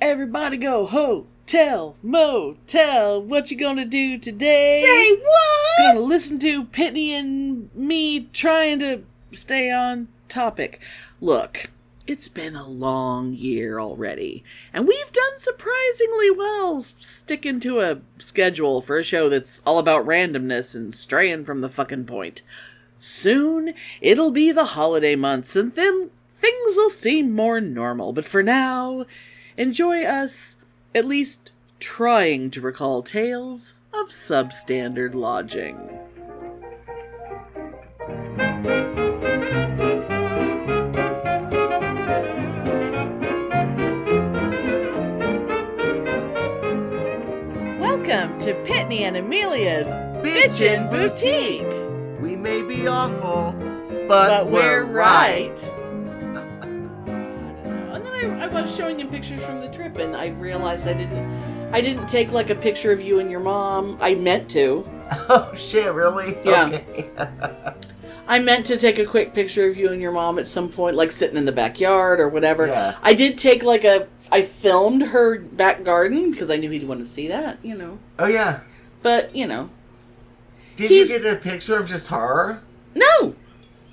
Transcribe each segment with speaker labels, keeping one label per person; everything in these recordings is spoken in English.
Speaker 1: Everybody go hotel, motel. What you gonna do today?
Speaker 2: Say what?
Speaker 1: Gonna listen to Pitney and me trying to stay on topic. Look, it's been a long year already, and we've done surprisingly well sticking to a schedule for a show that's all about randomness and straying from the fucking point. Soon, it'll be the holiday months, and then things will seem more normal. But for now, enjoy us at least trying to recall tales of substandard lodging. Welcome to Pitney and Amelia's Bitchen Boutique.
Speaker 2: We may be awful, but we're right.
Speaker 1: And then I was showing him pictures from the trip, and I realized I didn't take like a picture of you and your mom. I meant to.
Speaker 2: Oh shit, really?
Speaker 1: Yeah.
Speaker 2: Okay.
Speaker 1: I meant to take a quick picture of you and your mom at some point, like sitting in the backyard or whatever.
Speaker 2: Yeah.
Speaker 1: I did take I filmed her back garden because I knew he'd want to see that, you know.
Speaker 2: Oh yeah.
Speaker 1: But, you know.
Speaker 2: Did you get a picture of just her?
Speaker 1: No.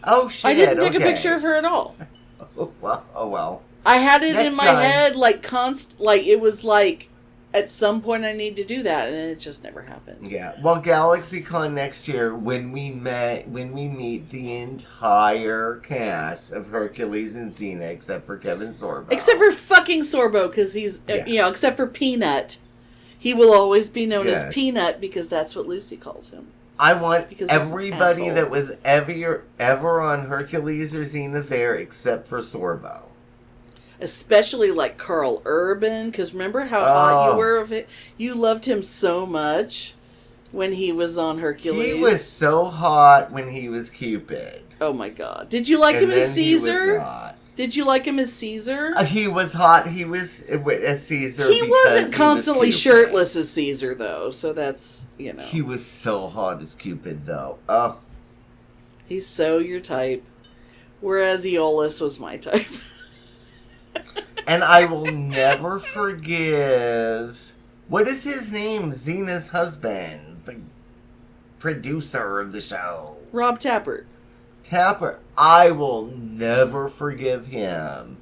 Speaker 2: Oh shit,
Speaker 1: I didn't take a picture of her at all.
Speaker 2: Oh well.
Speaker 1: I had it
Speaker 2: Next
Speaker 1: in my
Speaker 2: time.
Speaker 1: head it was like at some point I need to do that, and it just never happened.
Speaker 2: Yeah. Well, GalaxyCon next year, when we meet the entire cast of Hercules and Xena, except for Kevin Sorbo.
Speaker 1: Except for fucking Sorbo, because he's, except for Peanut. He will always be known as Peanut, because that's what Lucy calls him.
Speaker 2: I want
Speaker 1: because
Speaker 2: everybody that was ever on Hercules or Xena there, except for Sorbo.
Speaker 1: Especially like Carl Urban, because remember how hot you were of it? You loved him so much when he was on Hercules.
Speaker 2: He was so hot when he was Cupid.
Speaker 1: Oh my god. Did you like him as Caesar? Did you like him as Caesar?
Speaker 2: He was hot. He was as Caesar.
Speaker 1: He wasn't constantly shirtless as Caesar, though, so that's, you know.
Speaker 2: He was so hot as Cupid, though. Oh.
Speaker 1: He's so your type. Whereas Aeolus was my type.
Speaker 2: And I will never forgive... What is his name? Xena's husband. The producer of the show.
Speaker 1: Rob Tappert.
Speaker 2: I will never forgive him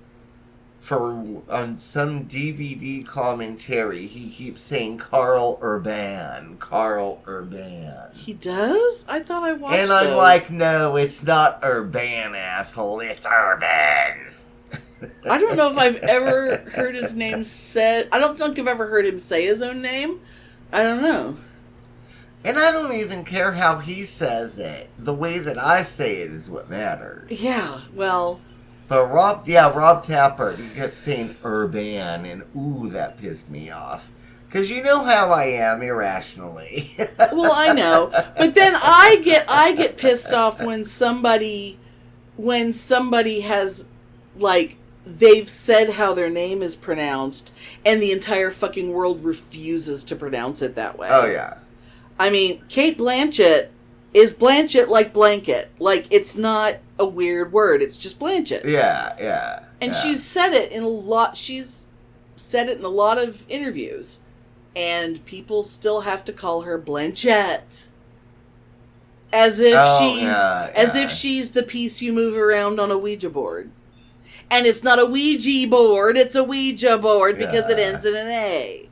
Speaker 2: for on some DVD commentary he keeps saying Carl Urban.
Speaker 1: He does? I thought I watched
Speaker 2: And I'm
Speaker 1: those.
Speaker 2: like, no, it's not Urban, asshole. It's Urban.
Speaker 1: I don't know if I've ever heard his name said. I don't think I've ever heard him say his own name. I don't know.
Speaker 2: And I don't even care how he says it. The way that I say it is what matters.
Speaker 1: Yeah, well...
Speaker 2: But Rob Tappert, he kept saying Urban, and ooh, that pissed me off. Because you know how I am, irrationally.
Speaker 1: Well, I know. But then I get pissed off when somebody has, like, they've said how their name is pronounced, and the entire fucking world refuses to pronounce it that way.
Speaker 2: Oh, yeah.
Speaker 1: I mean, Kate Blanchett is Blanchett like blanket. Like, it's not a weird word. It's just Blanchett.
Speaker 2: Yeah.
Speaker 1: And she's said it in a lot of interviews. And people still have to call her Blanchett. As if she's the piece you move around on a Ouija board. And it's not a Ouija board, it's a Ouija board because it ends in an A.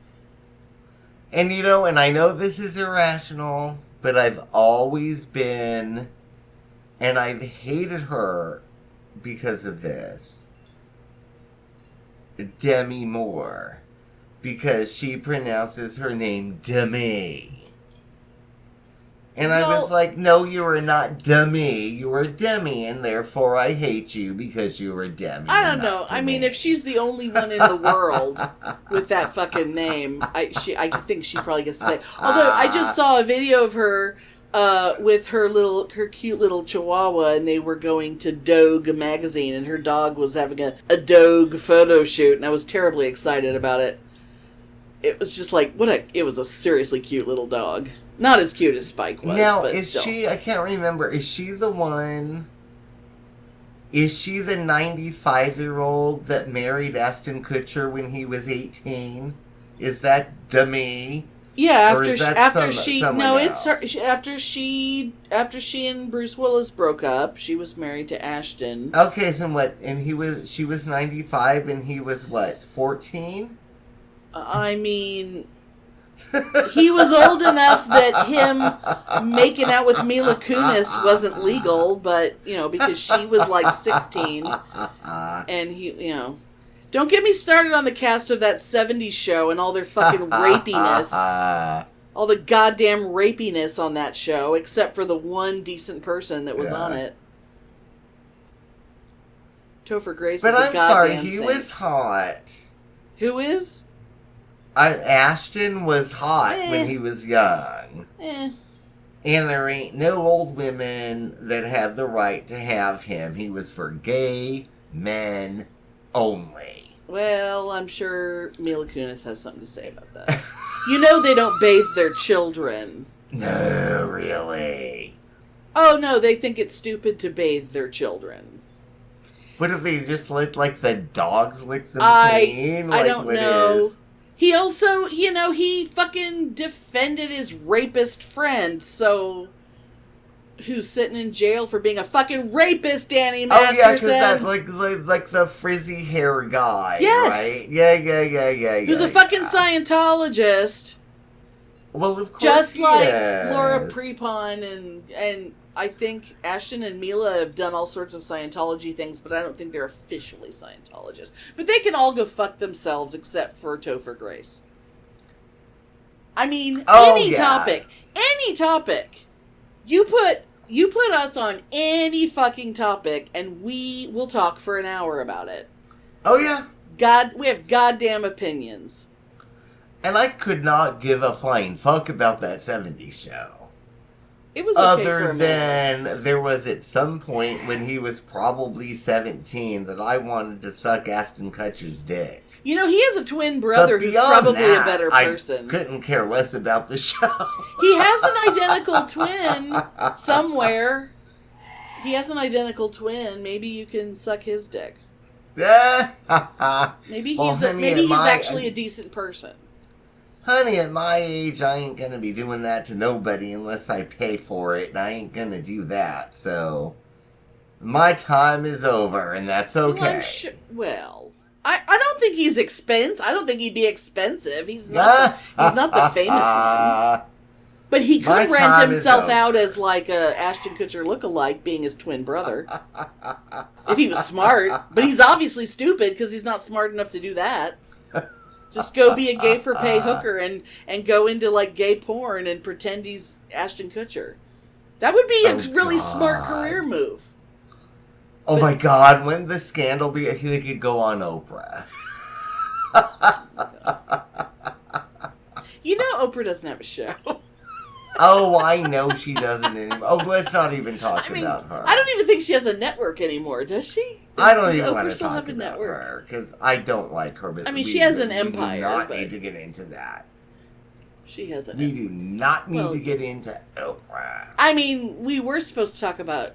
Speaker 2: And you know, and I know this is irrational, but I've always been, and I've hated her because of this, Demi Moore, because she pronounces her name Demi. And I was like, no, you are not Demi. You are Demi, and therefore I hate you because you are Demi.
Speaker 1: I don't know. I mean, if she's the only one in the world with that fucking name, I think she probably gets to say. Although I just saw a video of her with her cute little chihuahua, and they were going to Dogue magazine, and her dog was having a Dogue photo shoot, and I was terribly excited about it. It was just like, it was a seriously cute little dog. Not as cute as Spike was,
Speaker 2: now,
Speaker 1: but
Speaker 2: is
Speaker 1: still.
Speaker 2: she, I can't remember, is she the one Is she the 95-year-old that married Ashton Kutcher when he was 18? Is that Demi?
Speaker 1: Yeah,
Speaker 2: Or is that
Speaker 1: after she and Bruce Willis broke up, she was married to Ashton.
Speaker 2: Okay, so what? And she was 95 and he was what, 14?
Speaker 1: I mean, he was old enough that him making out with Mila Kunis wasn't legal, but, you know, because she was like 16 and he, you know. Don't get me started on the cast of that 70s show and all their fucking rapiness. All the goddamn rapiness on that show, except for the one decent person that was on it. Topher Grace is a goddamn
Speaker 2: sorry, he
Speaker 1: saint.
Speaker 2: was hot.
Speaker 1: Who is?
Speaker 2: Ashton was hot when he was young. And there ain't no old women that have the right to have him. He was for gay men only.
Speaker 1: Well, I'm sure Mila Kunis has something to say about that. You know they don't bathe their children.
Speaker 2: No, really.
Speaker 1: Oh, no, they think it's stupid to bathe their children.
Speaker 2: What if they just let, like, the dogs lick them clean?
Speaker 1: I don't know. He also, you know, he fucking defended his rapist friend, so... Who's sitting in jail for being a fucking rapist, Danny Masterson.
Speaker 2: Oh, yeah, because that, like the frizzy hair guy,
Speaker 1: yes.
Speaker 2: Right? Yeah.
Speaker 1: Who's a fucking Scientologist.
Speaker 2: Well, of course
Speaker 1: just like
Speaker 2: is.
Speaker 1: Laura Prepon and I think Ashton and Mila have done all sorts of Scientology things, but I don't think they're officially Scientologists. But they can all go fuck themselves except for Topher Grace. I mean, any topic. You put us on any fucking topic, and we will talk for an hour about it.
Speaker 2: Oh, yeah.
Speaker 1: We have goddamn opinions.
Speaker 2: And I could not give a flying fuck about that 70s show.
Speaker 1: It was okay for a minute.
Speaker 2: Other than there was at some point when he was probably 17 that I wanted to suck Ashton Kutcher's dick.
Speaker 1: You know, he has a twin brother who's probably a better person.
Speaker 2: I couldn't care less about the show.
Speaker 1: He has an identical twin somewhere. He has an identical twin. Maybe you can suck his dick.
Speaker 2: Yeah.
Speaker 1: Maybe he's actually a decent person.
Speaker 2: Honey, at my age, I ain't gonna be doing that to nobody unless I pay for it, and I ain't gonna do that. So, my time is over, and that's okay.
Speaker 1: I don't think he's expensive. I don't think he'd be expensive. He's not the famous one. But he could rent himself out as like a Ashton Kutcher lookalike, being his twin brother. If he was smart. But he's obviously stupid because he's not smart enough to do that. Just go be a gay for pay hooker and go into like gay porn and pretend he's Ashton Kutcher. That would be a really smart career move.
Speaker 2: Oh my God, when the scandal be, they could go on Oprah.
Speaker 1: You know Oprah doesn't have a show.
Speaker 2: Oh, I know she doesn't anymore. Oh, let's not even talk about her.
Speaker 1: I don't even think she has a network anymore, does she?
Speaker 2: I don't even want to talk about her, because I don't like her. But
Speaker 1: I mean, she has an empire.
Speaker 2: We do not need to get into that.
Speaker 1: She has an
Speaker 2: empire. We do not need to get into Oprah.
Speaker 1: I mean, we were supposed to talk about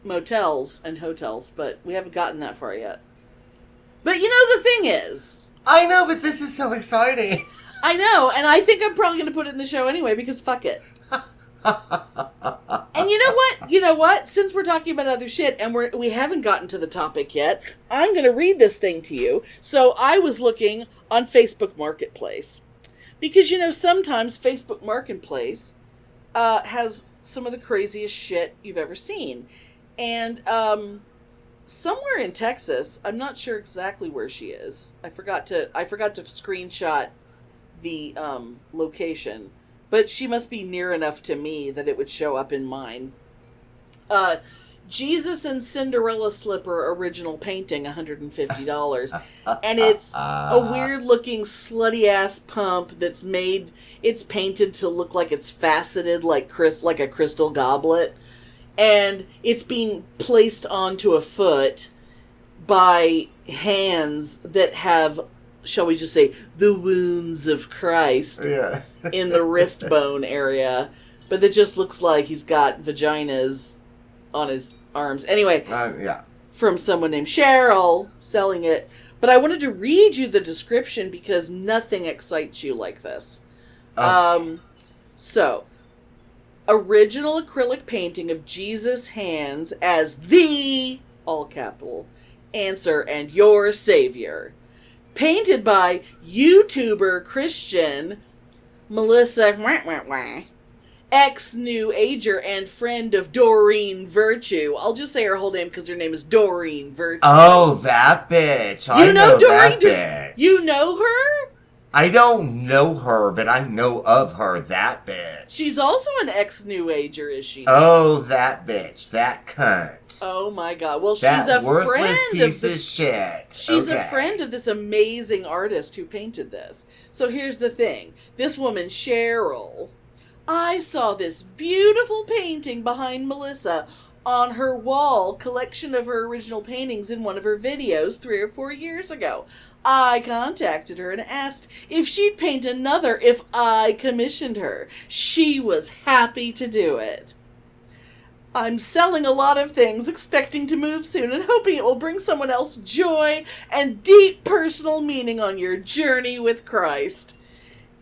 Speaker 1: motels and hotels, but we haven't gotten that far yet. But you know, the thing is...
Speaker 2: I know, but this is so exciting.
Speaker 1: I know, and I think I'm probably going to put it in the show anyway, because fuck it. And you know what? Since we're talking about other shit, and we haven't gotten to the topic yet, I'm going to read this thing to you. So I was looking on Facebook Marketplace. Because, you know, sometimes Facebook Marketplace has some of the craziest shit you've ever seen. And somewhere in Texas, I'm not sure exactly where she is. I forgot to screenshot the location, but she must be near enough to me that it would show up in mine. Jesus and Cinderella Slipper original painting, $150. And it's a weird looking slutty ass pump that's made, it's painted to look like it's faceted like a crystal goblet. And it's being placed onto a foot by hands that have, shall we just say, the wounds of Christ in the wrist bone area. But it just looks like he's got vaginas on his arms. Anyway,
Speaker 2: yeah.
Speaker 1: From someone named Cheryl selling it. But I wanted to read you the description because nothing excites you like this.
Speaker 2: Okay.
Speaker 1: So, original acrylic painting of Jesus' hands as the, all capital, answer and your savior. Painted by YouTuber Christian Melissa ex-New Ager and friend of Doreen Virtue. I'll just say her whole name because her name is Doreen Virtue.
Speaker 2: Oh, that bitch. I know Doreen, that bitch.
Speaker 1: You know her?
Speaker 2: I don't know her, but I know of her, that bitch.
Speaker 1: She's also an ex-New Ager, is she not?
Speaker 2: Oh, that bitch. That cunt.
Speaker 1: Oh my god. Well,
Speaker 2: that
Speaker 1: she's a
Speaker 2: worthless
Speaker 1: friend
Speaker 2: piece
Speaker 1: of
Speaker 2: of shit.
Speaker 1: She's a friend of this amazing artist who painted this. So here's the thing. This woman, Cheryl, I saw this beautiful painting behind Melissa on her wall collection of her original paintings in one of her videos 3 or 4 years ago. I contacted her and asked if she'd paint another if I commissioned her. She was happy to do it. I'm selling a lot of things, expecting to move soon, and hoping it will bring someone else joy and deep personal meaning on your journey with Christ.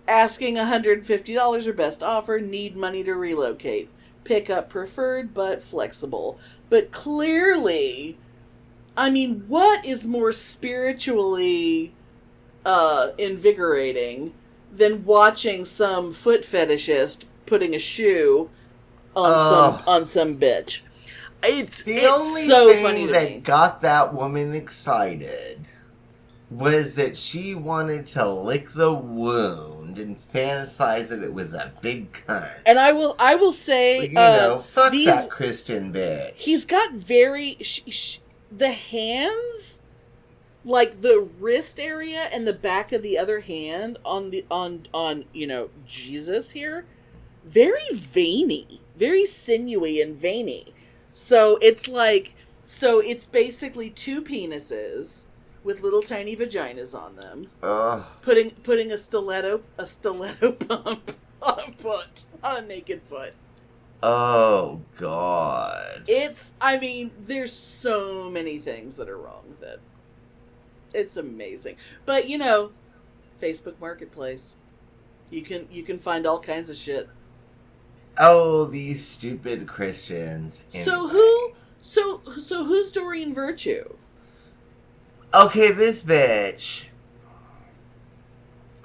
Speaker 1: Asking $150 or best offer, need money to relocate. Pickup preferred, but flexible. But clearly, I mean, what is more spiritually invigorating than watching some foot fetishist putting a shoe on some bitch? It's
Speaker 2: only
Speaker 1: so
Speaker 2: thing
Speaker 1: funny to
Speaker 2: that
Speaker 1: me.
Speaker 2: got that woman excited was that she wanted to lick the wound and fantasize that it was a big cunt.
Speaker 1: And I will say,
Speaker 2: fuck that Christian bitch.
Speaker 1: He's got very the hands, like the wrist area and the back of the other hand on Jesus here, very veiny, very sinewy and veiny. So it's basically two penises with little tiny vaginas on them. Putting a stiletto pump on a foot, on a naked foot.
Speaker 2: Oh, God.
Speaker 1: There's so many things that are wrong with it. It's amazing. But, Facebook Marketplace. You can find all kinds of shit.
Speaker 2: Oh, these stupid Christians.
Speaker 1: Anyway. So who's Doreen Virtue?
Speaker 2: Okay, this bitch.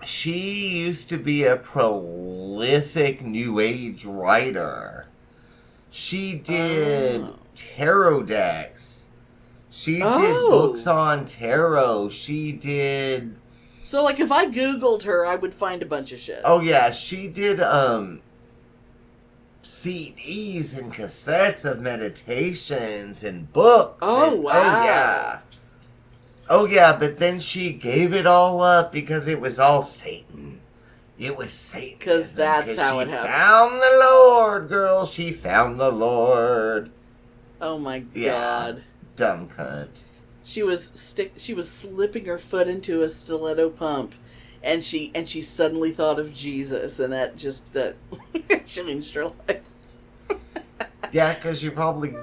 Speaker 2: She used to be a prolific New Age writer. She did tarot decks. She did books on tarot. She did...
Speaker 1: So, if I Googled her, I would find a bunch of shit.
Speaker 2: Oh, yeah. She did, CDs and cassettes of meditations and books.
Speaker 1: Oh, wow.
Speaker 2: Oh, yeah. Oh, yeah, but then she gave it all up because it was all Satan. It was Satan.
Speaker 1: Because that's how it happened.
Speaker 2: She found the Lord, girl. She found the Lord.
Speaker 1: Oh, my God.
Speaker 2: Yeah, dumb cunt.
Speaker 1: She was slipping her foot into a stiletto pump, and she suddenly thought of Jesus, and that changed her life.
Speaker 2: Yeah, because you probably,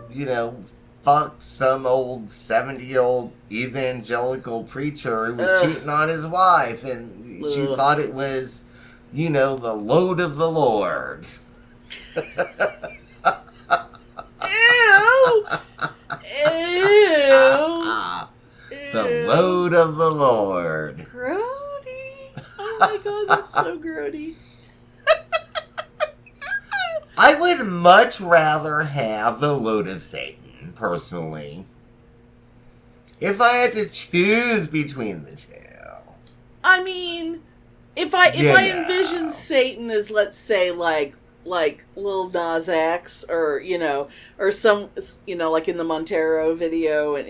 Speaker 2: fucked some old 70-year-old evangelical preacher who was cheating on his wife, and she thought it was, the load of the Lord.
Speaker 1: Ew!
Speaker 2: The load of the Lord.
Speaker 1: Grody. Oh my God, that's so grody.
Speaker 2: I would much rather have the load of Satan, personally. If I had to choose between the two.
Speaker 1: I mean, if I envision Satan as, let's say, like Lil Nas X, or some, like in the Montero video, and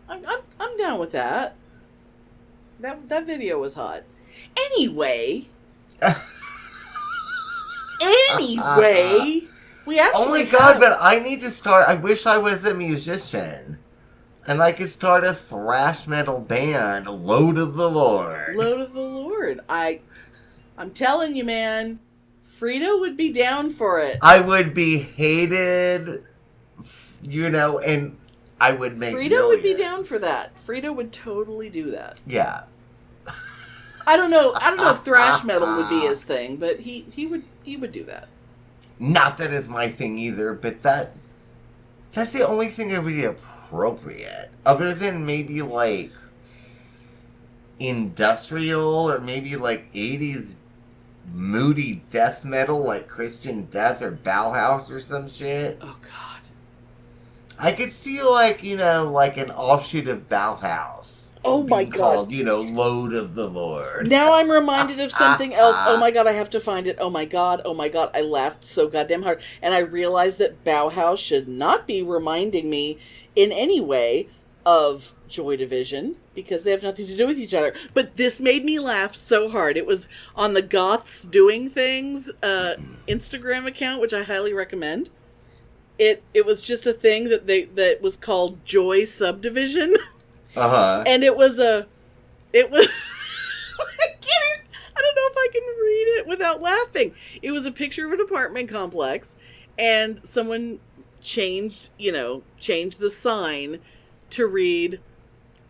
Speaker 1: I'm down with that. That video was hot. Anyway, we actually.
Speaker 2: Oh my God! But I need to start. I wish I was a musician, and I could start a thrash metal band. Load of the Lord.
Speaker 1: Load of the Lord. I'm telling you, man. Frida would be down for it.
Speaker 2: I would be hated and I would make
Speaker 1: Frida
Speaker 2: millions.
Speaker 1: would be down for that. Frida would totally do that.
Speaker 2: Yeah.
Speaker 1: I don't know if thrash metal would be his thing, but he would do that.
Speaker 2: Not that it's my thing either, but that's the only thing that would be appropriate. Other than maybe like industrial or maybe like 80s moody death metal like Christian Death or Bauhaus or some shit.
Speaker 1: Oh God.
Speaker 2: I could see like an offshoot of Bauhaus.
Speaker 1: Oh my God.
Speaker 2: Called, Load of the Lord.
Speaker 1: Now I'm reminded of something else. Oh my God, I have to find it. Oh my God. I laughed so goddamn hard. And I realized that Bauhaus should not be reminding me in any way of Joy Division because they have nothing to do with each other. But this made me laugh so hard. It was on the Goths Doing Things Instagram account, which I highly recommend. It was just a thing that was called Joy Subdivision.
Speaker 2: Uh-huh.
Speaker 1: And it was I don't know if I can read it without laughing. It was a picture of an apartment complex, and someone changed the sign to read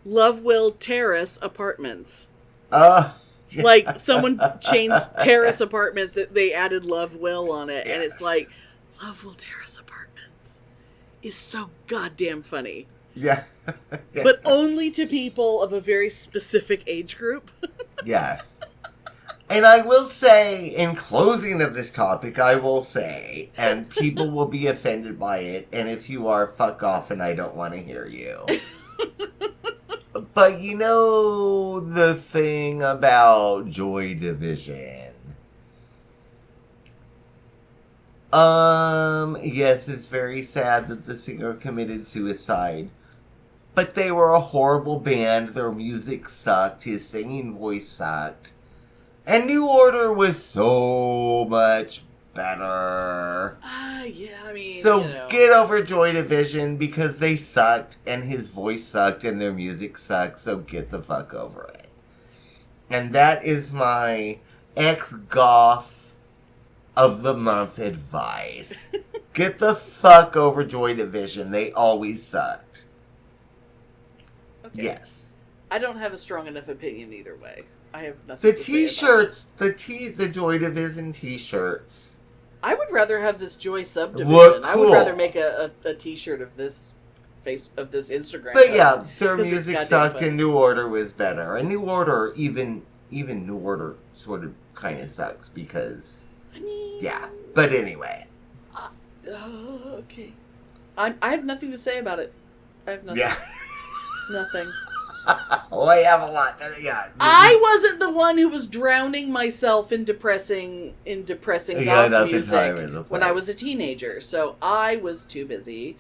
Speaker 1: Lovewell Terrace Apartments. Like, someone changed Terrace Apartments, that they added Lovewell on it, yes. And it's like, Lovewell Terrace Apartments is so goddamn funny.
Speaker 2: Yeah. Yeah.
Speaker 1: But only to people of a very specific age group.
Speaker 2: Yes. And I will say, in closing of this topic, and people will be offended by it, and if you are, fuck off and I don't want to hear you. But the thing about Joy Division. Yes, it's very sad that the singer committed suicide. But they were a horrible band. Their music sucked. His singing voice sucked. And New Order was so much better.
Speaker 1: Yeah, I mean,
Speaker 2: So get over Joy Division because they sucked and his voice sucked and their music sucked. So get the fuck over it. And that is my ex-goth of the month advice. Get the fuck over Joy Division. They always sucked.
Speaker 1: Okay.
Speaker 2: Yes.
Speaker 1: I don't have a strong enough opinion either way. I have nothing to
Speaker 2: t-shirts, the Joy Division t-shirts.
Speaker 1: I would rather have this Joy Subdivision.
Speaker 2: Look cool.
Speaker 1: I would rather make a t-shirt of this Instagram.
Speaker 2: But yeah, their music sucked and New Order was better. And New Order, even New Order sort of kind of sucks because yeah. But anyway.
Speaker 1: Okay. I have nothing to say about it. I have nothing.
Speaker 2: Yeah.
Speaker 1: Nothing.
Speaker 2: Well, I have a lot. Yeah.
Speaker 1: I wasn't the one who was drowning myself in depressing goth music when I was a teenager. So I was too busy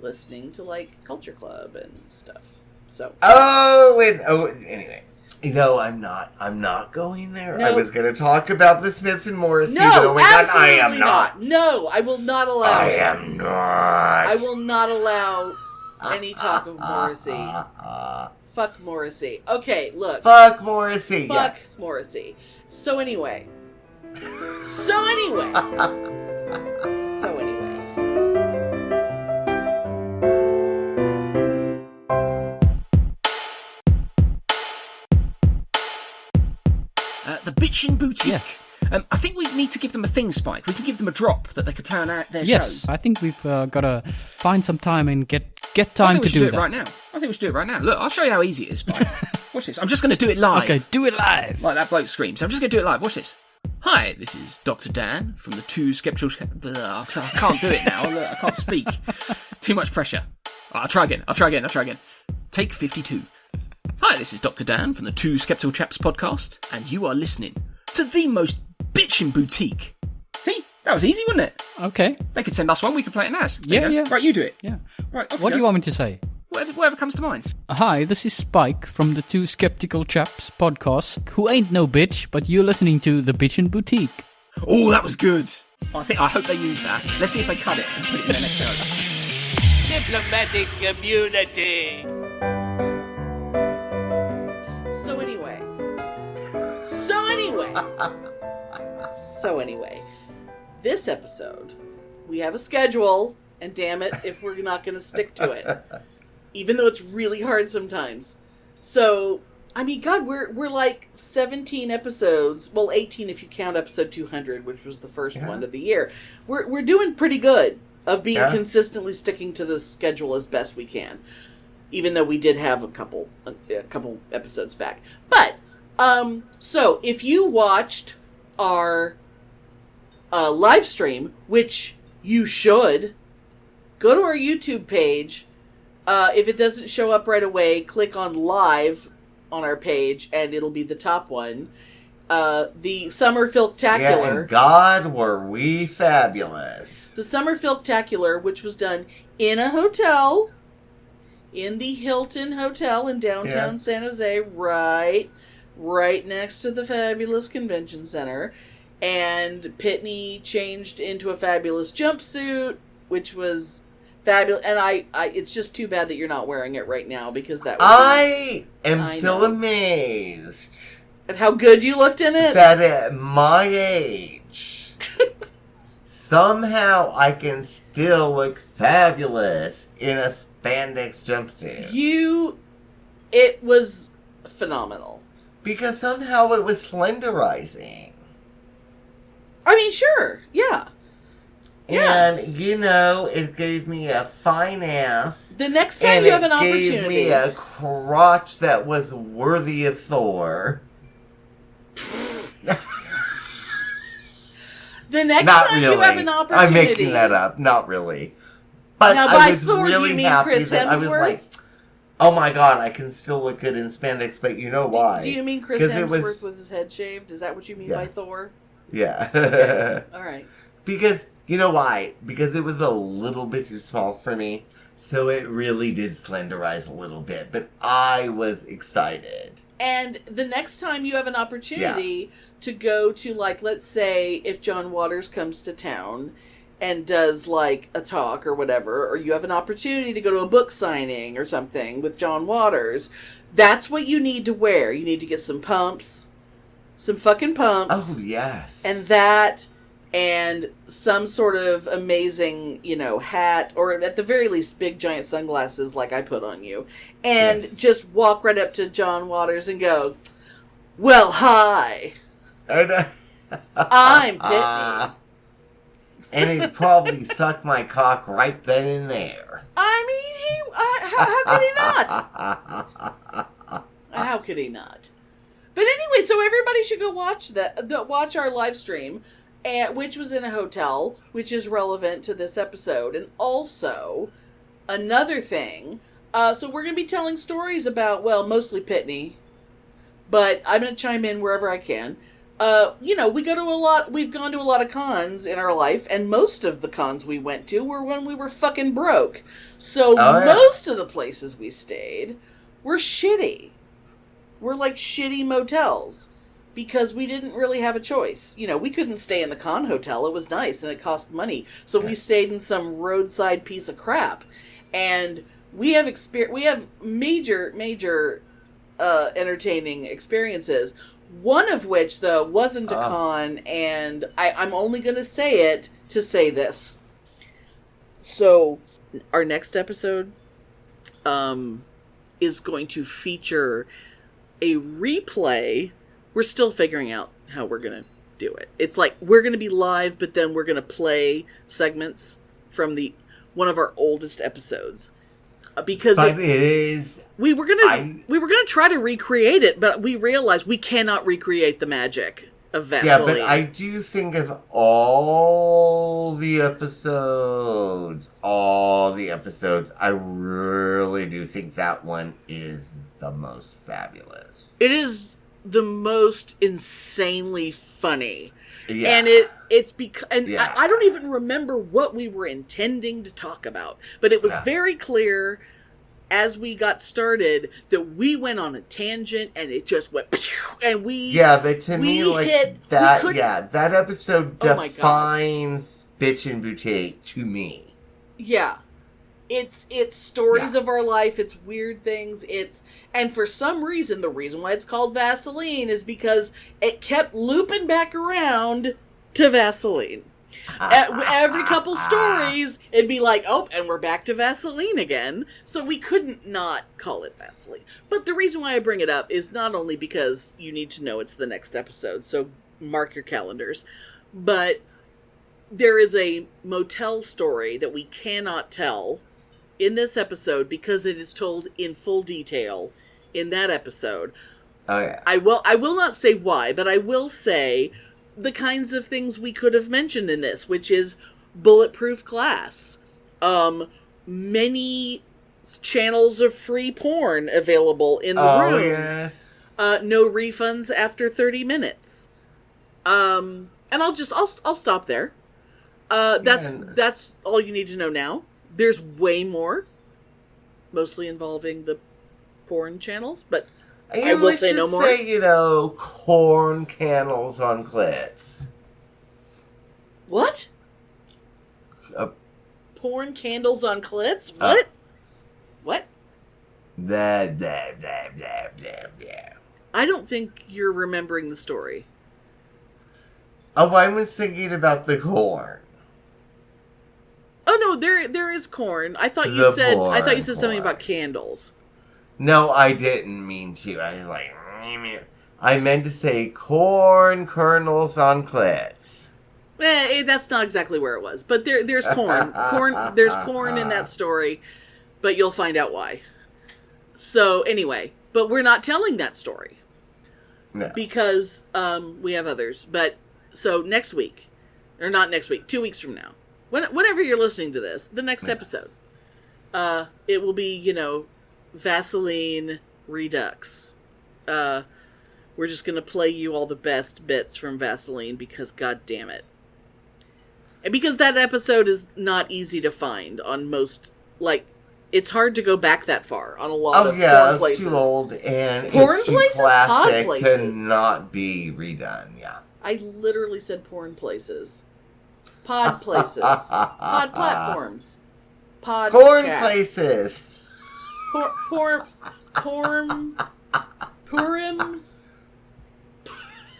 Speaker 1: listening to like Culture Club and stuff. So.
Speaker 2: Anyway. I'm not going there.
Speaker 1: No.
Speaker 2: I was going to talk about the Smiths and Morrissey,
Speaker 1: no,
Speaker 2: but oh my God, I am
Speaker 1: not. No, I will not allow it.
Speaker 2: I am not.
Speaker 1: I will not allow any talk of Morrissey. Fuck Morrissey. Okay, look.
Speaker 2: Fuck Morrissey.
Speaker 1: Fuck
Speaker 2: yes.
Speaker 1: Morrissey. So anyway.
Speaker 3: The Bitchen Boutique.
Speaker 4: Yes.
Speaker 3: I think we need to give them a thing, Spike. We can give them a drop that they can play on their
Speaker 4: yes,
Speaker 3: show.
Speaker 4: I think we've got to find some time and get time to do that.
Speaker 3: Right now. I think we should do it right now. Look, I'll show you how easy it is, Spike. Watch this. I'm just going to do it live.
Speaker 4: Okay, do it live.
Speaker 3: Like that bloke screams. I'm just going to do it live. Watch this. Hi, this is Dr. Dan from the Two Skeptical... I can't do it now. Look, I can't speak. Too much pressure. I'll try again. Take 52. Hi, this is Dr. Dan from the Two Skeptical Chaps podcast, and you are listening to the most bitchin' boutique. See? That was easy, wasn't it?
Speaker 4: Okay.
Speaker 3: They could send us one, we could play it as.
Speaker 4: Yeah.
Speaker 3: Right, you do it.
Speaker 4: Yeah.
Speaker 3: Right,
Speaker 4: what do you want me to say?
Speaker 3: Whatever comes to mind.
Speaker 4: Hi, this is Spike from the Two Skeptical Chaps podcast, who ain't no bitch, but you're listening to the Bitchen Boutique.
Speaker 3: Oh, that was good. I hope they use that. Let's see if they cut it and put it in their next show.
Speaker 5: Diplomatic community.
Speaker 1: So anyway, this episode, we have a schedule. And damn it if we're not going to stick to it. Even though it's really hard sometimes. So, I mean, God, we're like 17 episodes. Well, 18 if you count episode 200, which was the first one of the year. We're doing pretty good of being consistently sticking to the schedule as best we can. Even though we did have a couple episodes back. But, so if you watched our live stream, which you should, go to our YouTube page. If it doesn't show up right away, click on live on our page, and it'll be the top one. The Summer Filktacular.
Speaker 2: Yeah, and God, were we fabulous.
Speaker 1: The Summer Filktacular, which was done in a hotel, in the Hilton Hotel in downtown San Jose, right next to the fabulous convention center. And Pitney changed into a fabulous jumpsuit, which was fabulous. And I it's just too bad that you're not wearing it right now, because that
Speaker 2: I am still amazed
Speaker 1: at how good you looked in it.
Speaker 2: That at my age, somehow I can still look fabulous in a spandex jumpsuit. It was phenomenal. Because somehow it was slenderizing.
Speaker 1: I mean, sure, yeah.
Speaker 2: And, it gave me a fine ass.
Speaker 1: The next time you have an opportunity.
Speaker 2: It gave me a crotch that was worthy of Thor.
Speaker 1: The next time you have an opportunity.
Speaker 2: I'm making that up. Not really. But
Speaker 1: now,
Speaker 2: I was
Speaker 1: Thor,
Speaker 2: really
Speaker 1: you mean
Speaker 2: happy
Speaker 1: Chris
Speaker 2: that
Speaker 1: Hemsworth?
Speaker 2: I was like, oh my God, I can still look good in spandex, but you know why?
Speaker 1: Do you mean Chris Hemsworth with his head shaved? Is that what you mean by Thor?
Speaker 2: Yeah.
Speaker 1: Okay. All right.
Speaker 2: Because, you know why? Because it was a little bit too small for me, so it really did slenderize a little bit, but I was excited.
Speaker 1: And the next time you have an opportunity to go to, like, let's say if John Waters comes to town and does, like, a talk or whatever, or you have an opportunity to go to a book signing or something with John Waters, that's what you need to wear. You need to get some pumps, some fucking pumps.
Speaker 2: Oh, yes.
Speaker 1: And some sort of amazing, hat, or at the very least, big giant sunglasses like I put on you. And just walk right up to John Waters and go, well, hi. I'm Pitney.
Speaker 2: And he'd probably suck my cock right then and there.
Speaker 1: I mean, how could he not? How could he not? But anyway, so everybody should go watch watch our live stream. Which was in a hotel, which is relevant to this episode. And also, another thing, so we're going to be telling stories about, well, mostly Pitney, but I'm going to chime in wherever I can. We've gone to a lot of cons in our life, and most of the cons we went to were when we were fucking broke. So most of the places we stayed were shitty. We're like shitty motels. Because we didn't really have a choice. We couldn't stay in the con hotel. It was nice and it cost money. So we stayed in some roadside piece of crap. And we have major entertaining experiences. One of which, though, wasn't a con. And I'm only going to say it to say this. So our next episode is going to feature a replay. We're still figuring out how we're going to do it. It's like we're going to be live, but then we're going to play segments from one of our oldest episodes. Because we were going to try to recreate it, but we realized we cannot recreate the magic of Vaseline.
Speaker 2: Yeah, but I do think of all the episodes, I really do think that one is the most fabulous.
Speaker 1: It is the most insanely funny.
Speaker 2: Yeah.
Speaker 1: And it's because, and I don't even remember what we were intending to talk about, but it was very clear as we got started that we went on a tangent and it just went, and
Speaker 2: but to me, like, that episode defines Bitchen Boutique to me.
Speaker 1: Yeah. It's stories of our life, it's weird things, and for some reason, the reason why it's called Vaseline is because it kept looping back around to Vaseline. Every couple stories, it'd be like, oh, and we're back to Vaseline again. So we couldn't not call it Vaseline. But the reason why I bring it up is not only because you need to know it's the next episode, so mark your calendars, but there is a motel story that we cannot tell in this episode because it is told in full detail in that episode.
Speaker 2: Oh, yeah.
Speaker 1: I will not say why, but I will say the kinds of things we could have mentioned in this, which is bulletproof glass, many channels of free porn available in the room.
Speaker 2: Yes.
Speaker 1: No refunds after 30 minutes. And I'll stop there. That's all you need to know now. There's way more, mostly involving the porn channels, but I will say no more.
Speaker 2: Say, corn candles on clits.
Speaker 1: What? Porn candles on clits? What? What?
Speaker 2: Blah, blah, blah, blah, blah, blah.
Speaker 1: I don't think you're remembering the story.
Speaker 2: Oh, I was thinking about the corn.
Speaker 1: Oh no, there is corn. I thought you said something about candles.
Speaker 2: No, I didn't mean to. I was like, I meant to say corn kernels on clits.
Speaker 1: That's not exactly where it was, but there's corn. There's corn in that story, but you'll find out why. So anyway, but we're not telling that story.
Speaker 2: No.
Speaker 1: Because we have others. But so next week, or not next week, 2 weeks from now, whenever you're listening to this, the next episode, it will be, Vaseline Redux. We're just going to play you all the best bits from Vaseline because god damn it. And because that episode is not easy to find on most, it's hard to go back that far on a lot of porn places.
Speaker 2: It's too old and
Speaker 1: porn
Speaker 2: it's too
Speaker 1: places?
Speaker 2: classic
Speaker 1: Pod
Speaker 2: to
Speaker 1: places.
Speaker 2: not be redone, yeah.
Speaker 1: I literally said porn places. Pod places. Pod platforms. Pod
Speaker 2: Corn
Speaker 1: chats.
Speaker 2: places.
Speaker 1: Purim?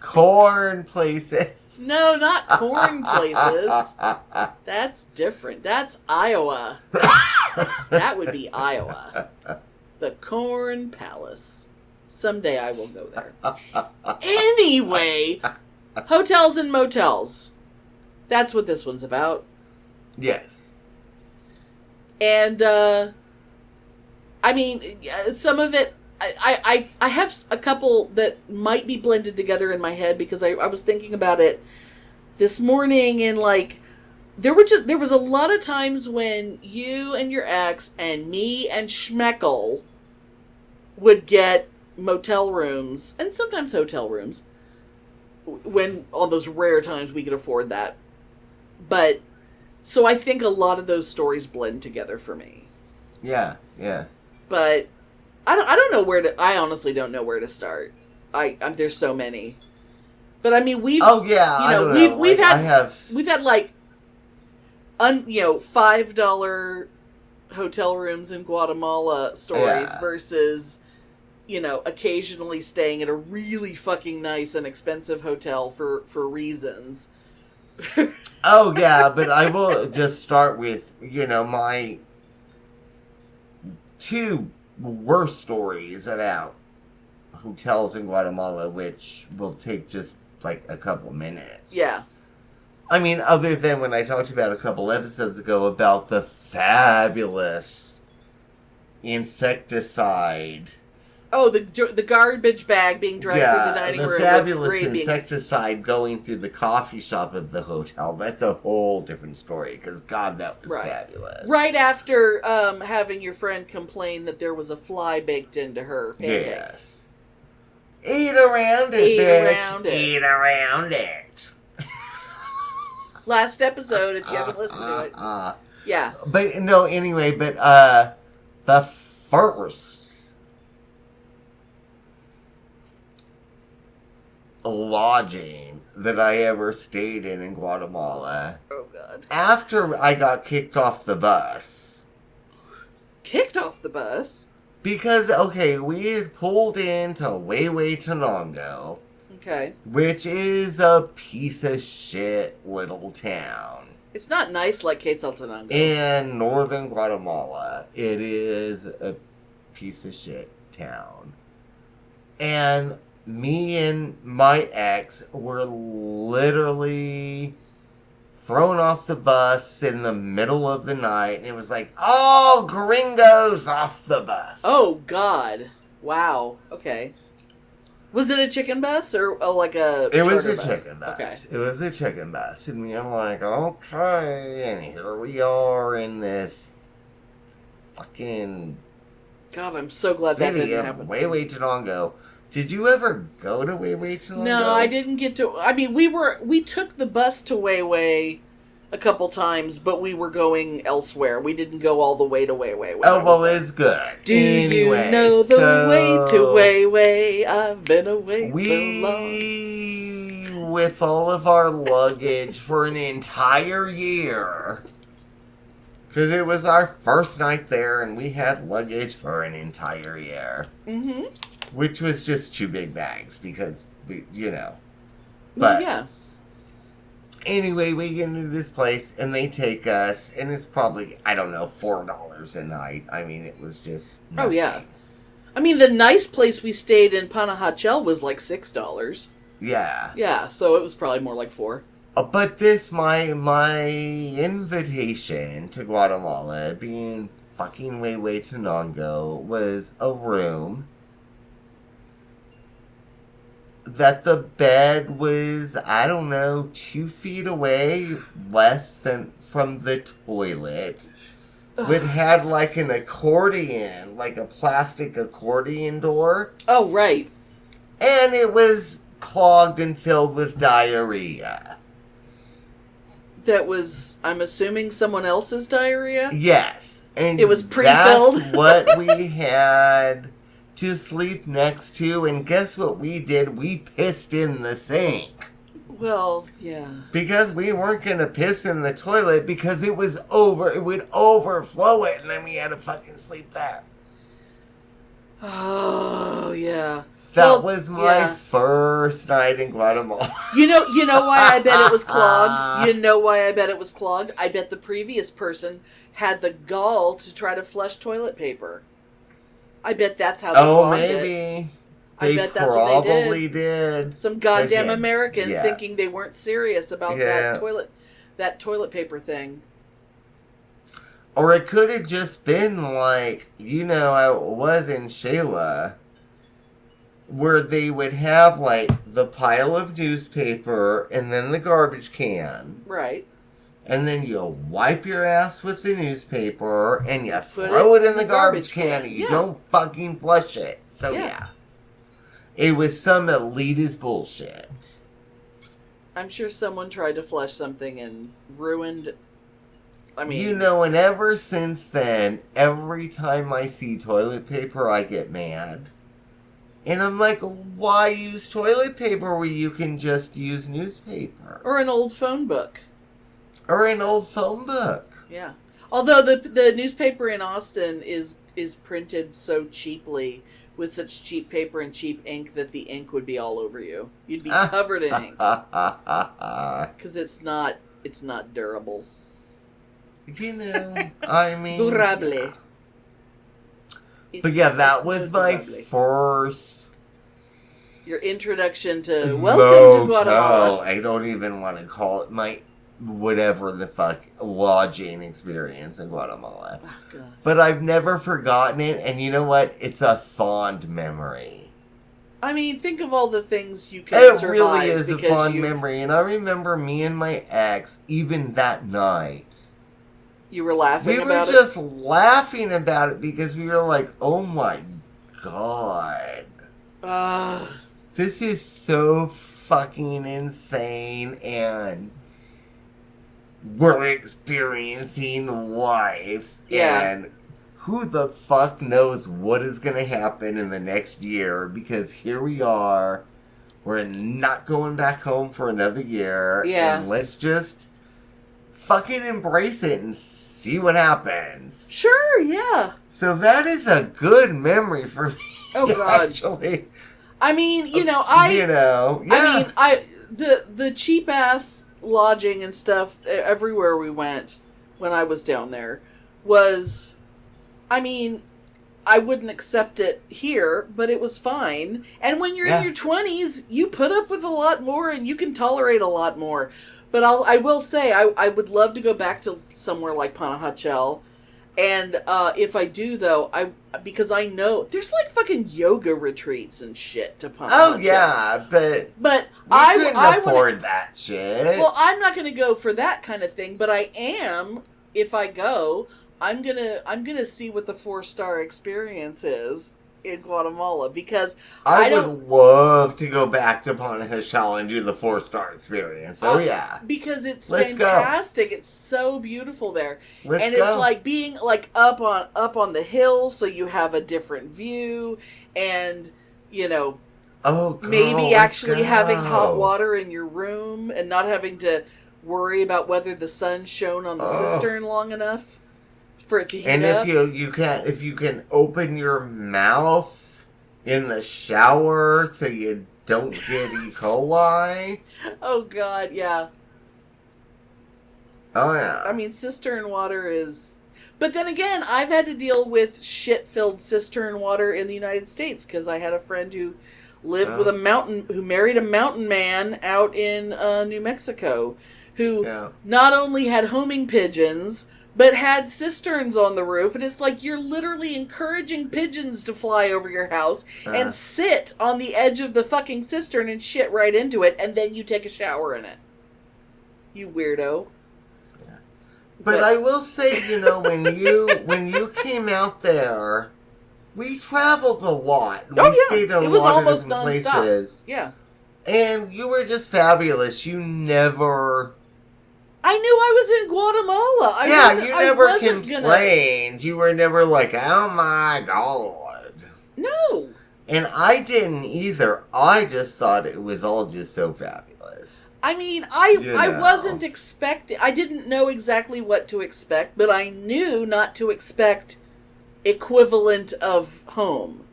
Speaker 2: Corn places.
Speaker 1: No, not corn places. That's different. That's Iowa. That would be Iowa. The Corn Palace. Someday I will go there. Anyway, hotels and motels. That's what this one's about.
Speaker 2: Yes.
Speaker 1: And, some of it, I have a couple that might be blended together in my head because I was thinking about it this morning and there was a lot of times when you and your ex and me and Schmeckle would get motel rooms and sometimes hotel rooms when on those rare times we could afford that. But so I think a lot of those stories blend together for me.
Speaker 2: Yeah, yeah.
Speaker 1: But I don't know where to. I honestly don't know where to start. There's so many. But I mean, we've
Speaker 2: had
Speaker 1: $5 hotel rooms in Guatemala stories versus occasionally staying at a really fucking nice and expensive hotel for reasons.
Speaker 2: Oh yeah, but I will just start with my two worst stories about hotels in Guatemala, which will take just a couple minutes.
Speaker 1: Yeah.
Speaker 2: I mean, other than when I talked about a couple episodes ago about the fabulous insecticide.
Speaker 1: Oh, the garbage bag being dragged through the dining room.
Speaker 2: The fabulous insecticide going through the coffee shop of the hotel. That's a whole different story, because, God, that was fabulous.
Speaker 1: Right after having your friend complain that there was a fly baked into her pancake. Yes.
Speaker 2: Eat around it, bitch. Eat around it.
Speaker 1: Last episode, if you haven't listened to it. Yeah.
Speaker 2: But, no, anyway, but, the first lodging that I ever stayed in Guatemala.
Speaker 1: Oh, God.
Speaker 2: After I got kicked off the bus.
Speaker 1: Kicked off the bus?
Speaker 2: Because, we had pulled into Huehuetenango.
Speaker 1: Okay.
Speaker 2: Which is a piece of shit little town.
Speaker 1: It's not nice like Quetzaltenango.
Speaker 2: In northern Guatemala, it is a piece of shit town. And me and my ex were literally thrown off the bus in the middle of the night, and it was like, all gringos off the bus.
Speaker 1: Oh, God. Wow. Okay. Was it a chicken bus or like a
Speaker 2: It was a
Speaker 1: bus?
Speaker 2: chicken bus.
Speaker 1: Okay.
Speaker 2: It was a chicken bus. And I'm like, okay, and here we are in this fucking
Speaker 1: God, I'm so glad that
Speaker 2: city
Speaker 1: didn't
Speaker 2: of
Speaker 1: happen.
Speaker 2: Way Tenango. Did you ever go to Way Tenango?
Speaker 1: No, I didn't get to. I mean, we took the bus to Way a couple times, but we were going elsewhere. We didn't go all the way to Way.
Speaker 2: Oh, well, it's good.
Speaker 1: Do
Speaker 2: Anyway,
Speaker 1: you know the
Speaker 2: so
Speaker 1: way to Way? I've been away so long.
Speaker 2: We, with all of our luggage for an entire year, because it was our first night there, and we had luggage for an entire year.
Speaker 1: Mm-hmm.
Speaker 2: Which was just 2 big bags, because, we,
Speaker 1: Well,
Speaker 2: But
Speaker 1: yeah.
Speaker 2: anyway, we get into this place, and they take us, and it's probably, I don't know, $4 a night. I mean, it was just nothing.
Speaker 1: Oh, yeah. I mean, the nice place we stayed in Panajachel was like $6.
Speaker 2: Yeah.
Speaker 1: Yeah, so it was probably more like $4.
Speaker 2: But this, my invitation to Guatemala, being fucking Way Tenango, was a room that the bed was, I don't know, 2 feet away, less than from the toilet. It had like an accordion, like a plastic accordion door.
Speaker 1: Oh, right.
Speaker 2: And it was clogged and filled with diarrhea.
Speaker 1: That was, I'm assuming, someone else's diarrhea?
Speaker 2: Yes. And
Speaker 1: it was pre-filled?
Speaker 2: That's what we had to sleep next to, and guess what we did? We pissed in the sink.
Speaker 1: Well, yeah.
Speaker 2: Because we weren't going to piss in the toilet because it would overflow it, and then we had to fucking sleep there.
Speaker 1: Oh, yeah.
Speaker 2: That was my first night in Guatemala.
Speaker 1: You know why I bet it was clogged? You know why I bet it was clogged? I bet the previous person had the gall to try to flush toilet paper. I bet that's how they clogged
Speaker 2: maybe.
Speaker 1: it. I bet that's what they
Speaker 2: probably did.
Speaker 1: Some goddamn American thinking they weren't serious about that toilet paper thing.
Speaker 2: Or it could have just been like, I was in Shayla, where they would have like the pile of newspaper and then the garbage can.
Speaker 1: Right.
Speaker 2: And then you wipe your ass with the newspaper and you throw it in the garbage can and you don't fucking flush it. So yeah. It was some elitist bullshit.
Speaker 1: I'm sure someone tried to flush something and ruined. I mean,
Speaker 2: and ever since then, every time I see toilet paper, I get mad. And I'm like, why use toilet paper where you can just use newspaper?
Speaker 1: Or an old phone book. Yeah. Although the newspaper in Austin is printed so cheaply with such cheap paper and cheap ink that the ink would be all over you. You'd be covered in ink. Because it's not durable.
Speaker 2: I mean...
Speaker 1: Durable.
Speaker 2: But yeah, that was my first...
Speaker 1: Your introduction to welcome to Guatemala.
Speaker 2: I don't even want to call it my... whatever the fuck lodging experience in Guatemala. Oh, God. But I've never forgotten it, and you know what? It's a fond memory.
Speaker 1: I mean, think of all the things you can survive. It
Speaker 2: really is a fond memory, and I remember me and my ex, even that night.
Speaker 1: You were laughing about it?
Speaker 2: We were just laughing about it because we were like, oh my God. This is so fucking insane, and we're experiencing life.
Speaker 1: Yeah.
Speaker 2: And who the fuck knows what is going to happen in the next year, because here we are. We're not going back home for another year.
Speaker 1: Yeah.
Speaker 2: And let's just fucking embrace it and see what happens.
Speaker 1: Sure, yeah.
Speaker 2: So that is a good memory for me.
Speaker 1: Oh, God.
Speaker 2: Actually.
Speaker 1: I mean,
Speaker 2: yeah.
Speaker 1: I mean, the cheap ass lodging and stuff everywhere we went when I was down there was, I mean, I wouldn't accept it here, but it was fine. And when you're in your 20s, you put up with a lot more and you can tolerate a lot more. But I will say, I would love to go back to somewhere like Panajachel. And if I do, though, because I know there's like fucking yoga retreats and shit to Panajachel.
Speaker 2: Oh, yeah, but I couldn't afford that shit.
Speaker 1: Well, I'm not going to go for that kind of thing, but I am, if I go, I'm gonna see what the 4-star experience is in Guatemala, because
Speaker 2: I would love to go back to Panajachel and do the 4-star experience. Oh yeah,
Speaker 1: because it's
Speaker 2: Let's
Speaker 1: fantastic.
Speaker 2: Go.
Speaker 1: It's so beautiful there,
Speaker 2: Let's
Speaker 1: and
Speaker 2: go.
Speaker 1: it's like being like up on the hill, so you have a different view, and maybe actually having hot water in your room and not having to worry about whether the sun shone on the cistern long enough for it to heat up.
Speaker 2: And if you can open your mouth in the shower so you don't get E. coli.
Speaker 1: Oh God, yeah.
Speaker 2: Oh yeah.
Speaker 1: I mean, cistern water is. But then again, I've had to deal with shit-filled cistern water in the United States because I had a friend who lived with who married a mountain man out in New Mexico, who not only had homing pigeons, but had cisterns on the roof, and it's like you're literally encouraging pigeons to fly over your house and sit on the edge of the fucking cistern and shit right into it, and then you take a shower in it. You weirdo.
Speaker 2: Yeah. But I will say, when you came out there, we traveled a lot. We stayed in
Speaker 1: it
Speaker 2: a
Speaker 1: was
Speaker 2: lot
Speaker 1: almost
Speaker 2: of different
Speaker 1: nonstop.
Speaker 2: places.
Speaker 1: Yeah.
Speaker 2: And you were just fabulous. You never...
Speaker 1: I knew I was in Guatemala.
Speaker 2: You never complained. You were never like, oh my God.
Speaker 1: No.
Speaker 2: And I didn't either. I just thought it was all just so fabulous.
Speaker 1: I mean, I wasn't expecting... I didn't know exactly what to expect, but I knew not to expect equivalent of home.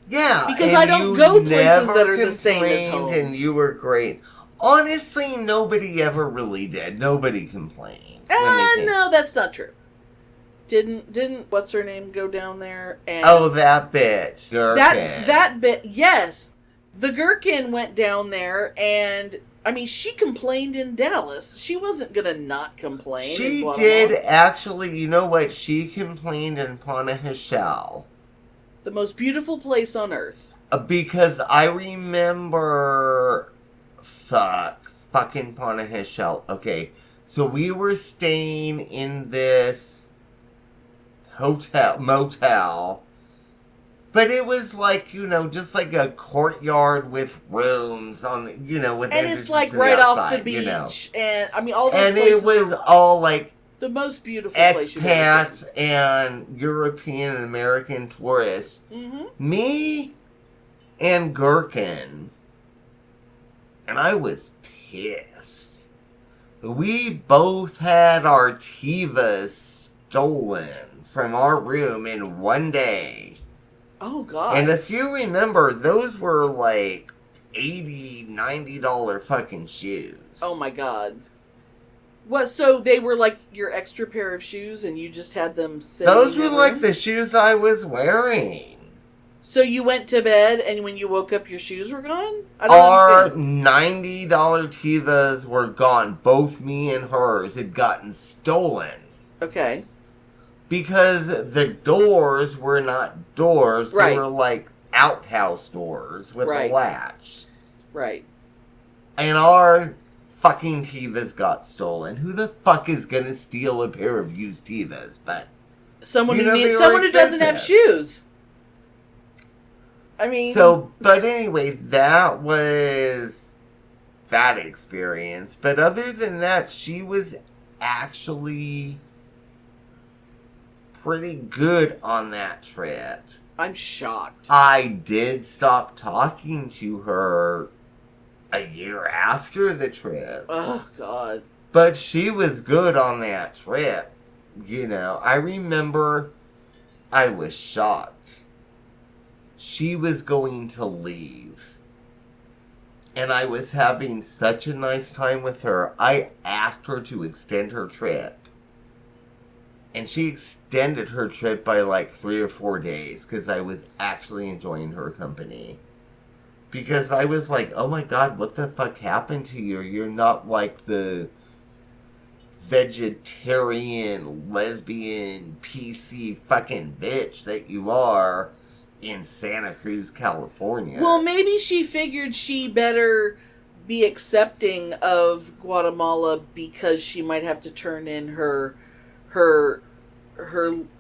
Speaker 2: Yeah.
Speaker 1: Because I don't go places that are the same as home.
Speaker 2: And you were great. Honestly, nobody ever really did. Nobody complained.
Speaker 1: No, that's not true. Didn't what's her name go down there? And
Speaker 2: that bitch. Gherkin.
Speaker 1: That bit, yes. The Gherkin went down there, and I mean, she complained in Dallas. She wasn't gonna not complain.
Speaker 2: She did actually. You know what? She complained in Panajachel.
Speaker 1: The most beautiful place on earth.
Speaker 2: Because I remember. Fucking Panajachel. Okay, so we were staying in this motel, but it was like, just like a courtyard with rooms on, with
Speaker 1: and it's like right off the beach, and I mean all those places.
Speaker 2: And it was all like
Speaker 1: the most beautiful place you've ever seen.
Speaker 2: Expats and European and American tourists. Mm-hmm. Me and Gherkin. And I was pissed. We both had our Tivas stolen from our room in one day.
Speaker 1: Oh, God.
Speaker 2: And if you remember, those were like $80, $90 fucking shoes.
Speaker 1: Oh, my God. What? So they were like your extra pair of shoes and you just had them sitting
Speaker 2: Those were like the shoes I was wearing.
Speaker 1: So you went to bed, and when you woke up, your shoes were gone?
Speaker 2: Our $90 Tivas were gone. Both me and hers had gotten stolen.
Speaker 1: Okay.
Speaker 2: Because the doors were not doors.
Speaker 1: Right.
Speaker 2: They were like outhouse doors with a latch.
Speaker 1: Right.
Speaker 2: And our fucking Tivas got stolen. Who the fuck is going to steal a pair of used Tivas? But
Speaker 1: someone who doesn't have shoes. I mean...
Speaker 2: But anyway, that was that experience. But other than that, she was actually pretty good on that trip.
Speaker 1: I'm shocked.
Speaker 2: I did stop talking to her a year after the trip.
Speaker 1: Oh, God.
Speaker 2: But she was good on that trip. I remember I was shocked. she was going to leave. And I was having such a nice time with her, I asked her to extend her trip. And she extended her trip by like 3 or 4 days because I was actually enjoying her company. Because I was like, oh my god, what the fuck happened to you? You're not like the vegetarian, lesbian, PC fucking bitch that you are in Santa Cruz, California.
Speaker 1: Well, maybe she figured she better be accepting of Guatemala because she might have to turn in her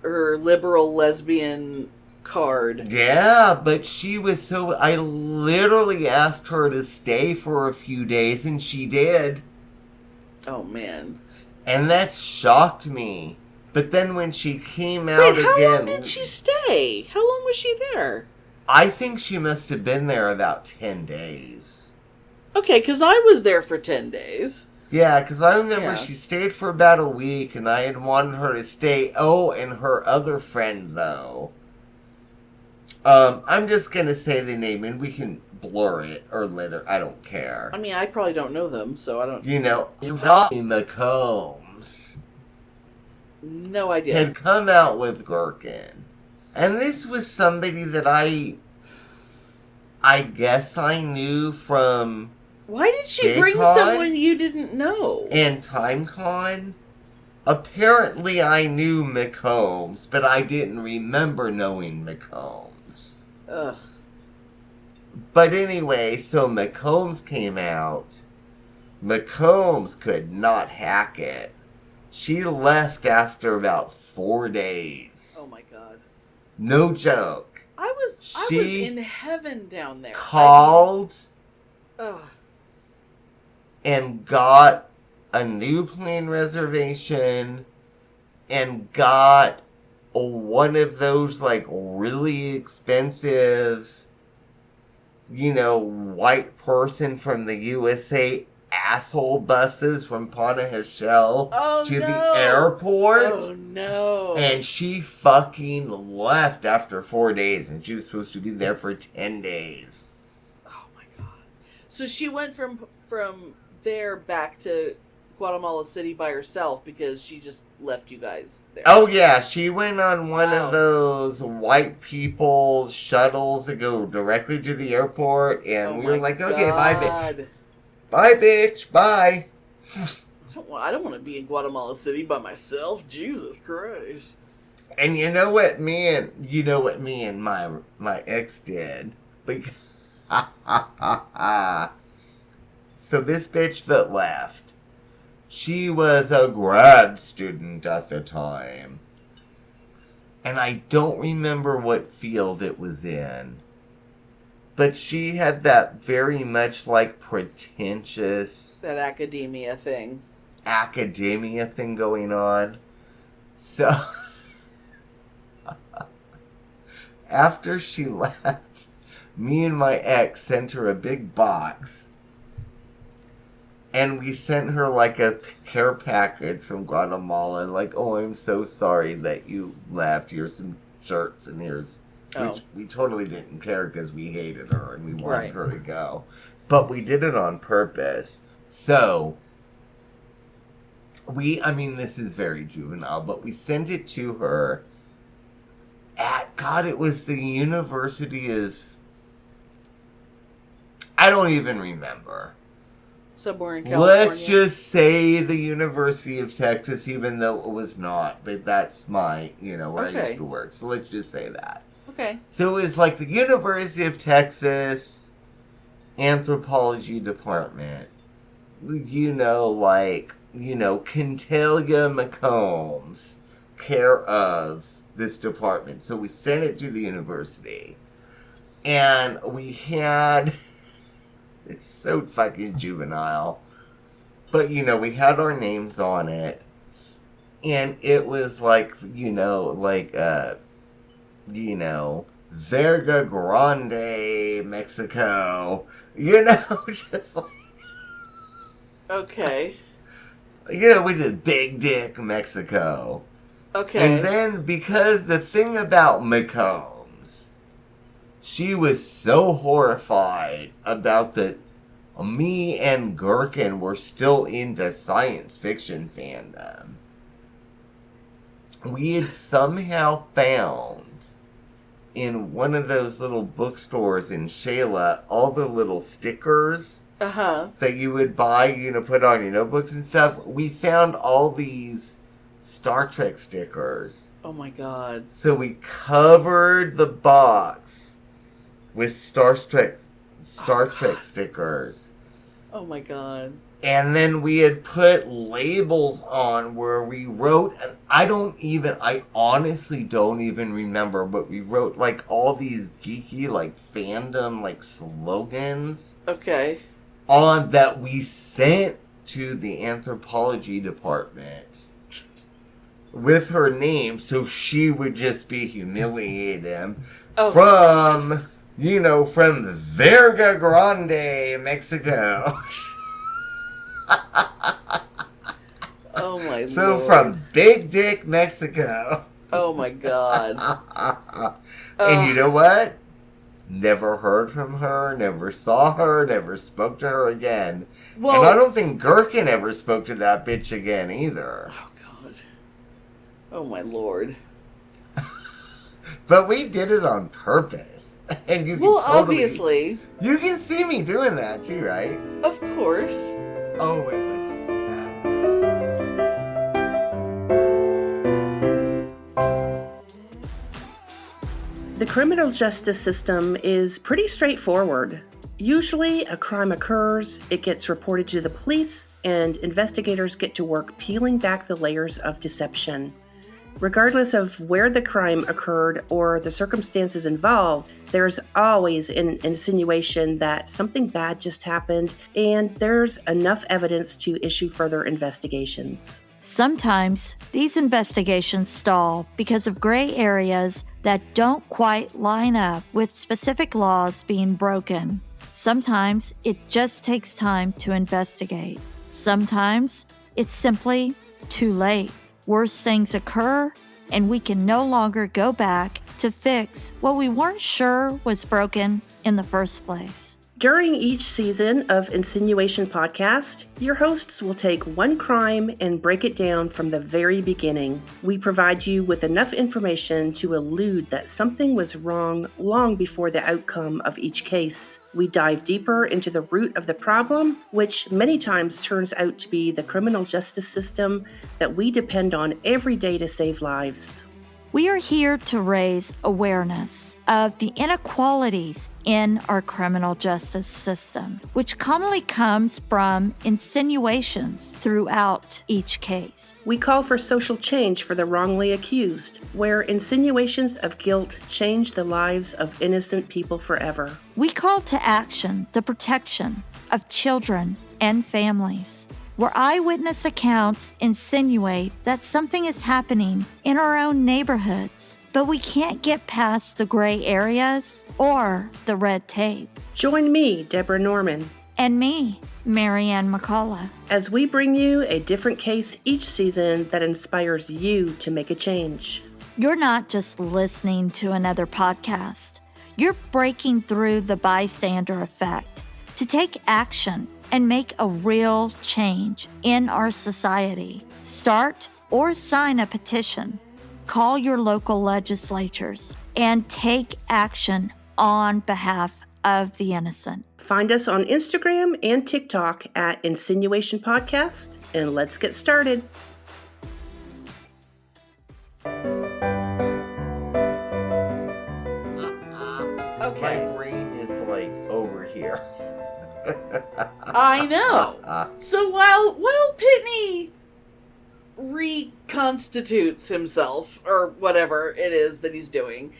Speaker 1: liberal lesbian card.
Speaker 2: Yeah, but she was so... I literally asked her to stay for a few days, and she did.
Speaker 1: Oh, man.
Speaker 2: And that shocked me. But then when she came out again...
Speaker 1: Wait, how long did she stay? How long was she there?
Speaker 2: I think she must have been there about 10 days.
Speaker 1: Okay, because I was there for 10 days.
Speaker 2: Yeah, because I remember she stayed for about a week, and I had wanted her to stay. Oh, and her other friend, though. I'm just going to say the name, and we can blur it or later. I don't care.
Speaker 1: I mean, I probably don't know them, so I don't...
Speaker 2: You know, Robbie McCombs.
Speaker 1: No idea.
Speaker 2: Had come out with Gherkin. And this was somebody that I guess I knew from...
Speaker 1: Why did she
Speaker 2: Gay
Speaker 1: bring
Speaker 2: Con
Speaker 1: someone you didn't know?
Speaker 2: and TimeCon. Apparently I knew McCombs, but I didn't remember knowing McCombs.
Speaker 1: Ugh.
Speaker 2: But anyway, so McCombs came out. McCombs could not hack it. She left after about 4 days.
Speaker 1: Oh my god.
Speaker 2: No joke.
Speaker 1: I was in heaven down there.
Speaker 2: Called
Speaker 1: Ugh.
Speaker 2: and got a new plane reservation and got one of those like really expensive, you know, white person from the USA asshole buses from Ponte-Hechelle to the airport.
Speaker 1: Oh no.
Speaker 2: And she fucking left after 4 days, and she was supposed to be there for 10 days.
Speaker 1: Oh my god. So she went from there back to Guatemala City by herself because she just left you guys there.
Speaker 2: Oh yeah, she went on one of those white people shuttles that go directly to the airport, and we were like, okay, bye, bitch. Bye, bitch. Bye.
Speaker 1: I don't want to be in Guatemala City by myself. Jesus Christ.
Speaker 2: And you know what me and my ex did? So this bitch that left, she was a grad student at the time. And I don't remember what field it was in. But she had that very much like pretentious...
Speaker 1: That academia thing
Speaker 2: going on. So... after she left, me and my ex sent her a big box. And we sent her like a care package from Guatemala. Like, oh, I'm so sorry that you left. Here's some shirts and here's... Which we totally didn't care because we hated her and we wanted her to go. But we did it on purpose. So, this is very juvenile, but we sent it to her at, it was the University of... I don't even remember.
Speaker 1: Somewhere in California.
Speaker 2: Let's just say the University of Texas, even though it was not. But that's my, where I used to work. So let's just say that.
Speaker 1: Okay.
Speaker 2: So it was like the University of Texas Anthropology Department. Cantalia McCombs care of this department. So we sent it to the university. And we had... It's so fucking juvenile. But, we had our names on it. And it was like, Verga Grande, Mexico. Just like...
Speaker 1: Okay.
Speaker 2: With a big dick, Mexico.
Speaker 1: Okay.
Speaker 2: And then, because the thing about McCombs, she was so horrified about that me and Gherkin were still into science fiction fandom. We had somehow found in one of those little bookstores in Shayla all the little stickers that you would buy, put on your notebooks and stuff. We found all these Star Trek stickers.
Speaker 1: Oh my god.
Speaker 2: So we covered the box with Star Trek stickers.
Speaker 1: Oh my god.
Speaker 2: And then we had put labels on where we wrote, and I honestly don't even remember, but we wrote like all these geeky like fandom like slogans.
Speaker 1: Okay.
Speaker 2: On that we sent to the anthropology department with her name, so she would just be humiliated from Verga Grande, Mexico.
Speaker 1: Oh my
Speaker 2: So
Speaker 1: Lord.
Speaker 2: from Big Dick, Mexico.
Speaker 1: Oh my god.
Speaker 2: And you know what? Never heard from her, never saw her, never spoke to her again.
Speaker 1: Well,
Speaker 2: and I don't think Gherkin ever spoke to that bitch again either.
Speaker 1: Oh god. Oh my Lord.
Speaker 2: But we did it on purpose. And you can
Speaker 1: obviously.
Speaker 2: You can see me doing that too, right?
Speaker 1: Of course.
Speaker 2: Oh, it was
Speaker 6: The criminal justice system is pretty straightforward. Usually, a crime occurs, it gets reported to the police, and investigators get to work peeling back the layers of deception. Regardless of where the crime occurred or the circumstances involved, there's always an insinuation that something bad just happened, and there's enough evidence to issue further investigations.
Speaker 7: Sometimes these investigations stall because of gray areas that don't quite line up with specific laws being broken. Sometimes it just takes time to investigate. Sometimes it's simply too late. Worse things occur, and we can no longer go back to fix what we weren't sure was broken in the first place.
Speaker 6: During each season of Insinuation podcast, your hosts will take one crime and break it down from the very beginning. We provide you with enough information to elude that something was wrong long before the outcome of each case. We dive deeper into the root of the problem, which many times turns out to be the criminal justice system that we depend on every day to save lives.
Speaker 7: We are here to raise awareness of the inequalities in our criminal justice system, which commonly comes from insinuations throughout each case.
Speaker 6: We call for social change for the wrongly accused, where insinuations of guilt change the lives of innocent people forever.
Speaker 7: We call to action the protection of children and families, where eyewitness accounts insinuate that something is happening in our own neighborhoods, but we can't get past the gray areas or the red tape.
Speaker 6: Join me, Deborah Norman,
Speaker 7: And me, Marianne McCullough,
Speaker 6: as we bring you a different case each season that inspires you to make a change.
Speaker 7: You're not just listening to another podcast. You're breaking through the bystander effect to take action and make a real change in our society. Start or sign a petition. Call your local legislatures and take action on behalf of the innocent.
Speaker 6: Find us on Instagram and TikTok at Insinuation Podcast, and let's get started.
Speaker 1: Okay.
Speaker 2: My brain is like over here.
Speaker 1: I know. So while Pitney reconstitutes himself, or whatever it is that he's doing,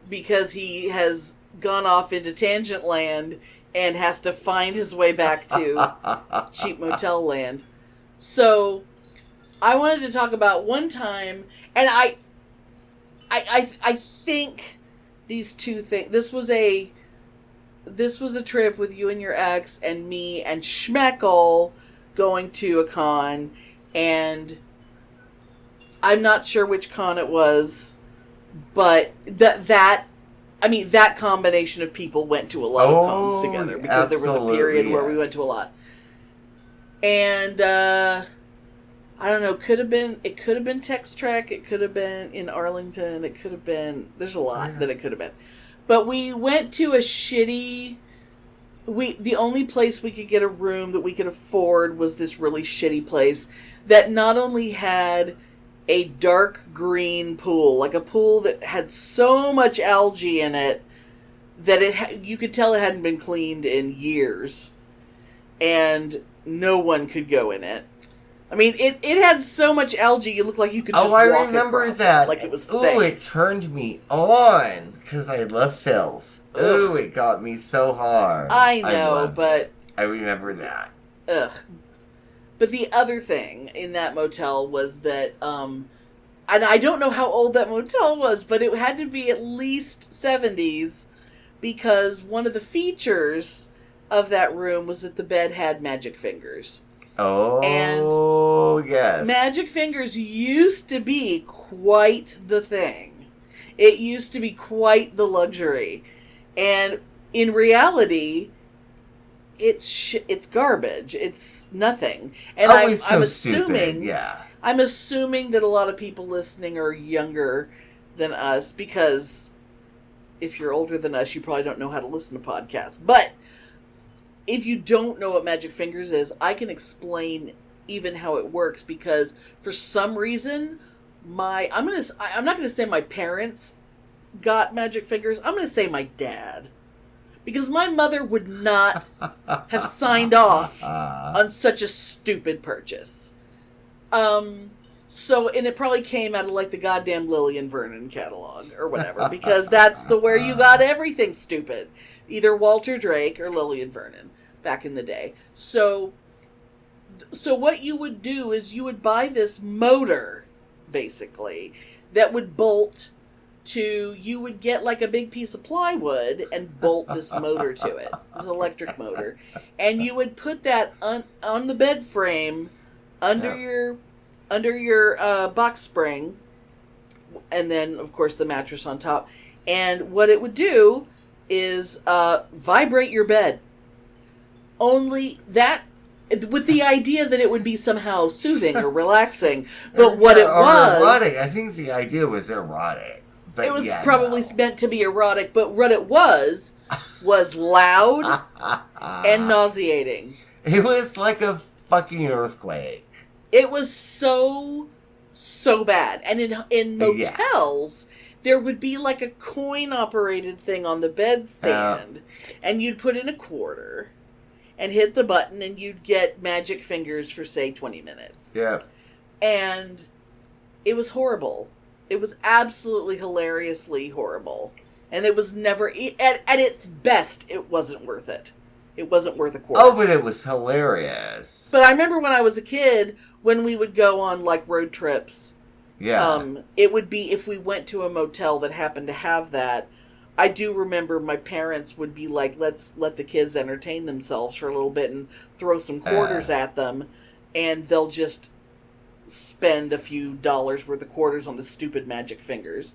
Speaker 1: because he has gone off into tangent land and has to find his way back to cheap motel land. So I wanted to talk about one time, and I think these two things. This was a trip with you and your ex and me and Schmeckle going to a con, and I'm not sure which con it was, but that I mean, that combination of people went to a lot of cons together because there was a period where we went to a lot. And, I don't know, it could have been Tex Trek, it could have been in Arlington, it could have been, there's a lot that it could have been. But we went to a shitty, the only place we could get a room that we could afford was this really shitty place that not only had a dark green pool, like a pool that had so much algae in it that you could tell it hadn't been cleaned in years, and no one could go in it. I mean, it had so much algae, you looked like you could just walk across.
Speaker 2: I remember that.
Speaker 1: Like it was thick.
Speaker 2: Ooh, it turned me on, because I love filth. Ooh, it got me so hard.
Speaker 1: I know, but...
Speaker 2: I remember that.
Speaker 1: Ugh. But the other thing in that motel was that, and I don't know how old that motel was, but it had to be at least 70s, because one of the features of that room was that the bed had magic fingers.
Speaker 2: Oh, and yes.
Speaker 1: Magic fingers used to be quite the thing. It used to be quite the luxury. And in reality, it's garbage. It's nothing. And I'm assuming,
Speaker 2: stupid. Yeah.
Speaker 1: I'm assuming that a lot of people listening are younger than us, because if you're older than us, you probably don't know how to listen to podcasts. But if you don't know what magic fingers is, I can explain even how it works, because for some reason, I'm not going to say my parents got magic fingers. I'm going to say my dad. Because my mother would not have signed off on such a stupid purchase. And it probably came out of like the goddamn Lillian Vernon catalog or whatever, because that's where you got everything stupid. Either Walter Drake or Lillian Vernon back in the day. So what you would do is you would buy this motor, basically, that would bolt to, you would get like a big piece of plywood and bolt this motor to it, this electric motor, and you would put that on the bed frame under your box spring, and then of course the mattress on top. And what it would do is vibrate your bed. Only that, with the idea that it would be somehow soothing or relaxing, but what it was
Speaker 2: erotic. I think the idea was erotic. But
Speaker 1: it was probably meant to be erotic, but what it was loud and nauseating.
Speaker 2: It was like a fucking earthquake.
Speaker 1: It was so bad. And in motels, there would be like a coin-operated thing on the bedstand, and you'd put in a quarter and hit the button, and you'd get magic fingers for, say, 20 minutes.
Speaker 2: Yeah.
Speaker 1: And it was horrible. It was absolutely hilariously horrible. And it was never, at its best, it wasn't worth it. It wasn't worth a quarter.
Speaker 2: Oh, but it was hilarious.
Speaker 1: But I remember when I was a kid, when we would go on, like, road trips.
Speaker 2: Yeah.
Speaker 1: It would be, if we went to a motel that happened to have that, I do remember my parents would be like, let's let the kids entertain themselves for a little bit and throw some quarters at them, and they'll just spend a few dollars worth of quarters on the stupid magic fingers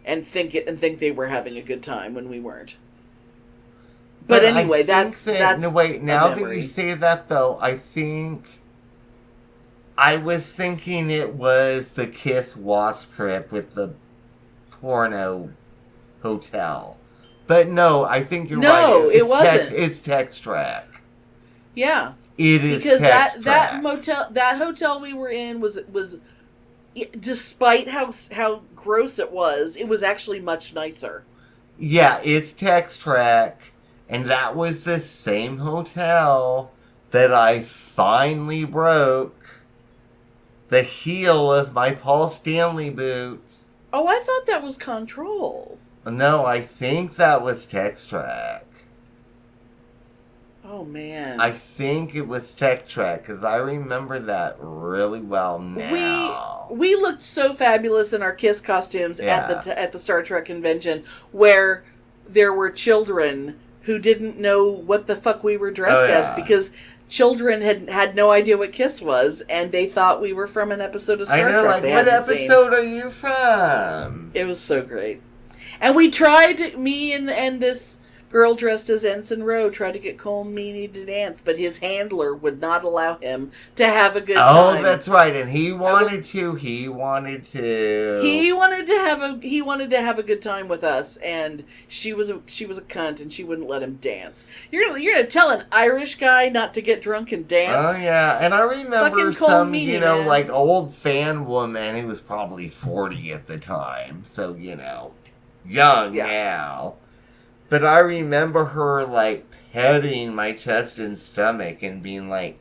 Speaker 1: and think they were having a good time when we weren't. But anyway, that's
Speaker 2: no, wait, now that you say that, though, I think I was thinking it was the Kiss Wasp trip with the porno hotel. But no, I think you're right.
Speaker 1: No, it wasn't.
Speaker 2: It's Tex Track.
Speaker 1: Yeah.
Speaker 2: It is
Speaker 1: because
Speaker 2: Tex
Speaker 1: that hotel we were in was despite how gross it was actually much nicer.
Speaker 2: Yeah, it's Tex Track, and that was the same hotel that I finally broke the heel of my Paul Stanley boots.
Speaker 1: Oh, I thought that was Control.
Speaker 2: No, I think that was Tex Track.
Speaker 1: Oh, man.
Speaker 2: I think it was Tex Track, because I remember that really well now.
Speaker 1: We looked so fabulous in our Kiss costumes at the Star Trek convention, where there were children who didn't know what the fuck we were dressed as, because children had no idea what Kiss was, and they thought we were from an episode of Star Trek.
Speaker 2: Like, what episode are you from?
Speaker 1: It was so great. And we tried, me and this girl dressed as Ensign Rowe tried to get Cole Meany to dance, but his handler would not allow him to have a good time.
Speaker 2: Oh, that's right. And he wanted to. He wanted to
Speaker 1: have a good time with us, and she was a cunt, and she wouldn't let him dance. You're gonna tell an Irish guy not to get drunk and dance?
Speaker 2: Oh yeah, and I remember
Speaker 1: Fucking Cole
Speaker 2: some,
Speaker 1: Meany,
Speaker 2: you know,
Speaker 1: man.
Speaker 2: like old fan woman who was probably 40 at the time, so you know, young now. But I remember her, like, petting my chest and stomach and being like,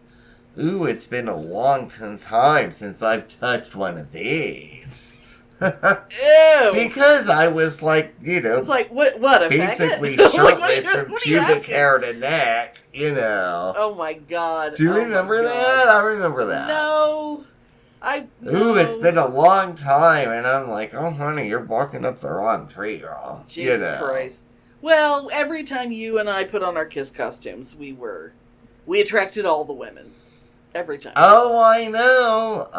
Speaker 2: ooh, it's been a long time since I've touched one of these.
Speaker 1: Ew.
Speaker 2: Because I was, like, you know,
Speaker 1: It's like, what a
Speaker 2: basically
Speaker 1: faggot?
Speaker 2: shirtless
Speaker 1: Like,
Speaker 2: from
Speaker 1: what are you
Speaker 2: pubic
Speaker 1: asking?
Speaker 2: hair to neck, you know.
Speaker 1: Oh my god.
Speaker 2: Do you
Speaker 1: Oh my
Speaker 2: remember
Speaker 1: God.
Speaker 2: that? I remember that.
Speaker 1: No.
Speaker 2: Ooh, it's been a long time. And I'm like, oh, honey, you're barking up the wrong tree, girl.
Speaker 1: Jesus
Speaker 2: you know.
Speaker 1: Christ. Well, every time you and I put on our Kiss costumes, we attracted all the women. Every time.
Speaker 2: Oh, I know.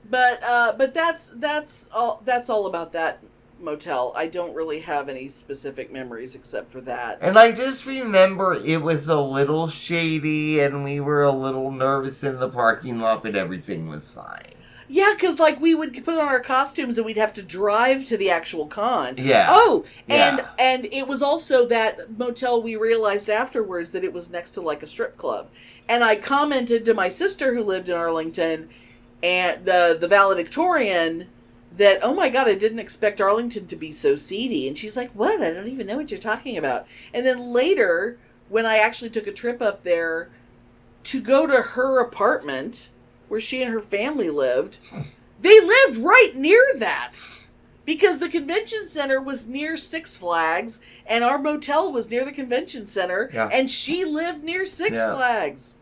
Speaker 1: But that's all about that motel. I don't really have any specific memories except for that.
Speaker 2: And I just remember it was a little shady and we were a little nervous in the parking lot, but everything was fine.
Speaker 1: Yeah, because, like, we would put on our costumes and we'd have to drive to the actual con.
Speaker 2: Yeah.
Speaker 1: Oh,
Speaker 2: Yeah.
Speaker 1: and it was also that motel we realized afterwards that it was next to, like, a strip club. And I commented to my sister who lived in Arlington and the valedictorian that, oh my god, I didn't expect Arlington to be so seedy. And she's like, what? I don't even know what you're talking about. And then later, when I actually took a trip up there to go to her apartment where she and her family lived, they lived right near that. Because the convention center was near Six Flags, and our motel was near the convention center, and she lived near Six Flags.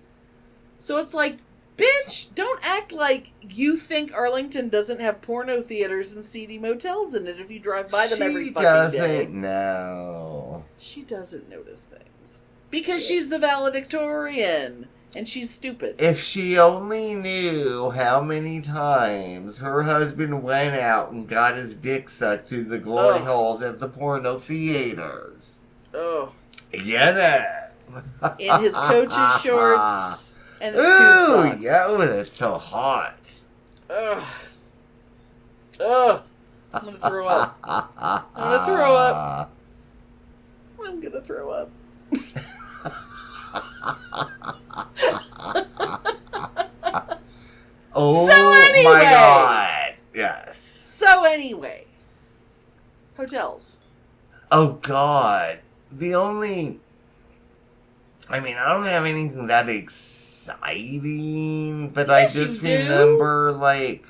Speaker 1: So it's like, bitch, don't act like you think Arlington doesn't have porno theaters and seedy motels in it if you drive by them every fucking day.
Speaker 2: She doesn't know.
Speaker 1: She doesn't notice things. Because she's the valedictorian. And she's stupid.
Speaker 2: If she only knew how many times her husband went out and got his dick sucked through the glory holes at the porno theaters.
Speaker 1: Oh.
Speaker 2: You know.
Speaker 1: In his coach's shorts and his tube
Speaker 2: Ooh,
Speaker 1: socks.
Speaker 2: yeah, oh, that's so hot.
Speaker 1: Ugh. Ugh. I'm gonna throw up. I'm gonna throw up. I'm gonna throw up.
Speaker 2: Oh
Speaker 1: so anyway,
Speaker 2: my god. Yes.
Speaker 1: So anyway. Hotels.
Speaker 2: Oh god. I don't have anything that exciting, but
Speaker 1: Yes,
Speaker 2: I just
Speaker 1: you do.
Speaker 2: remember, like,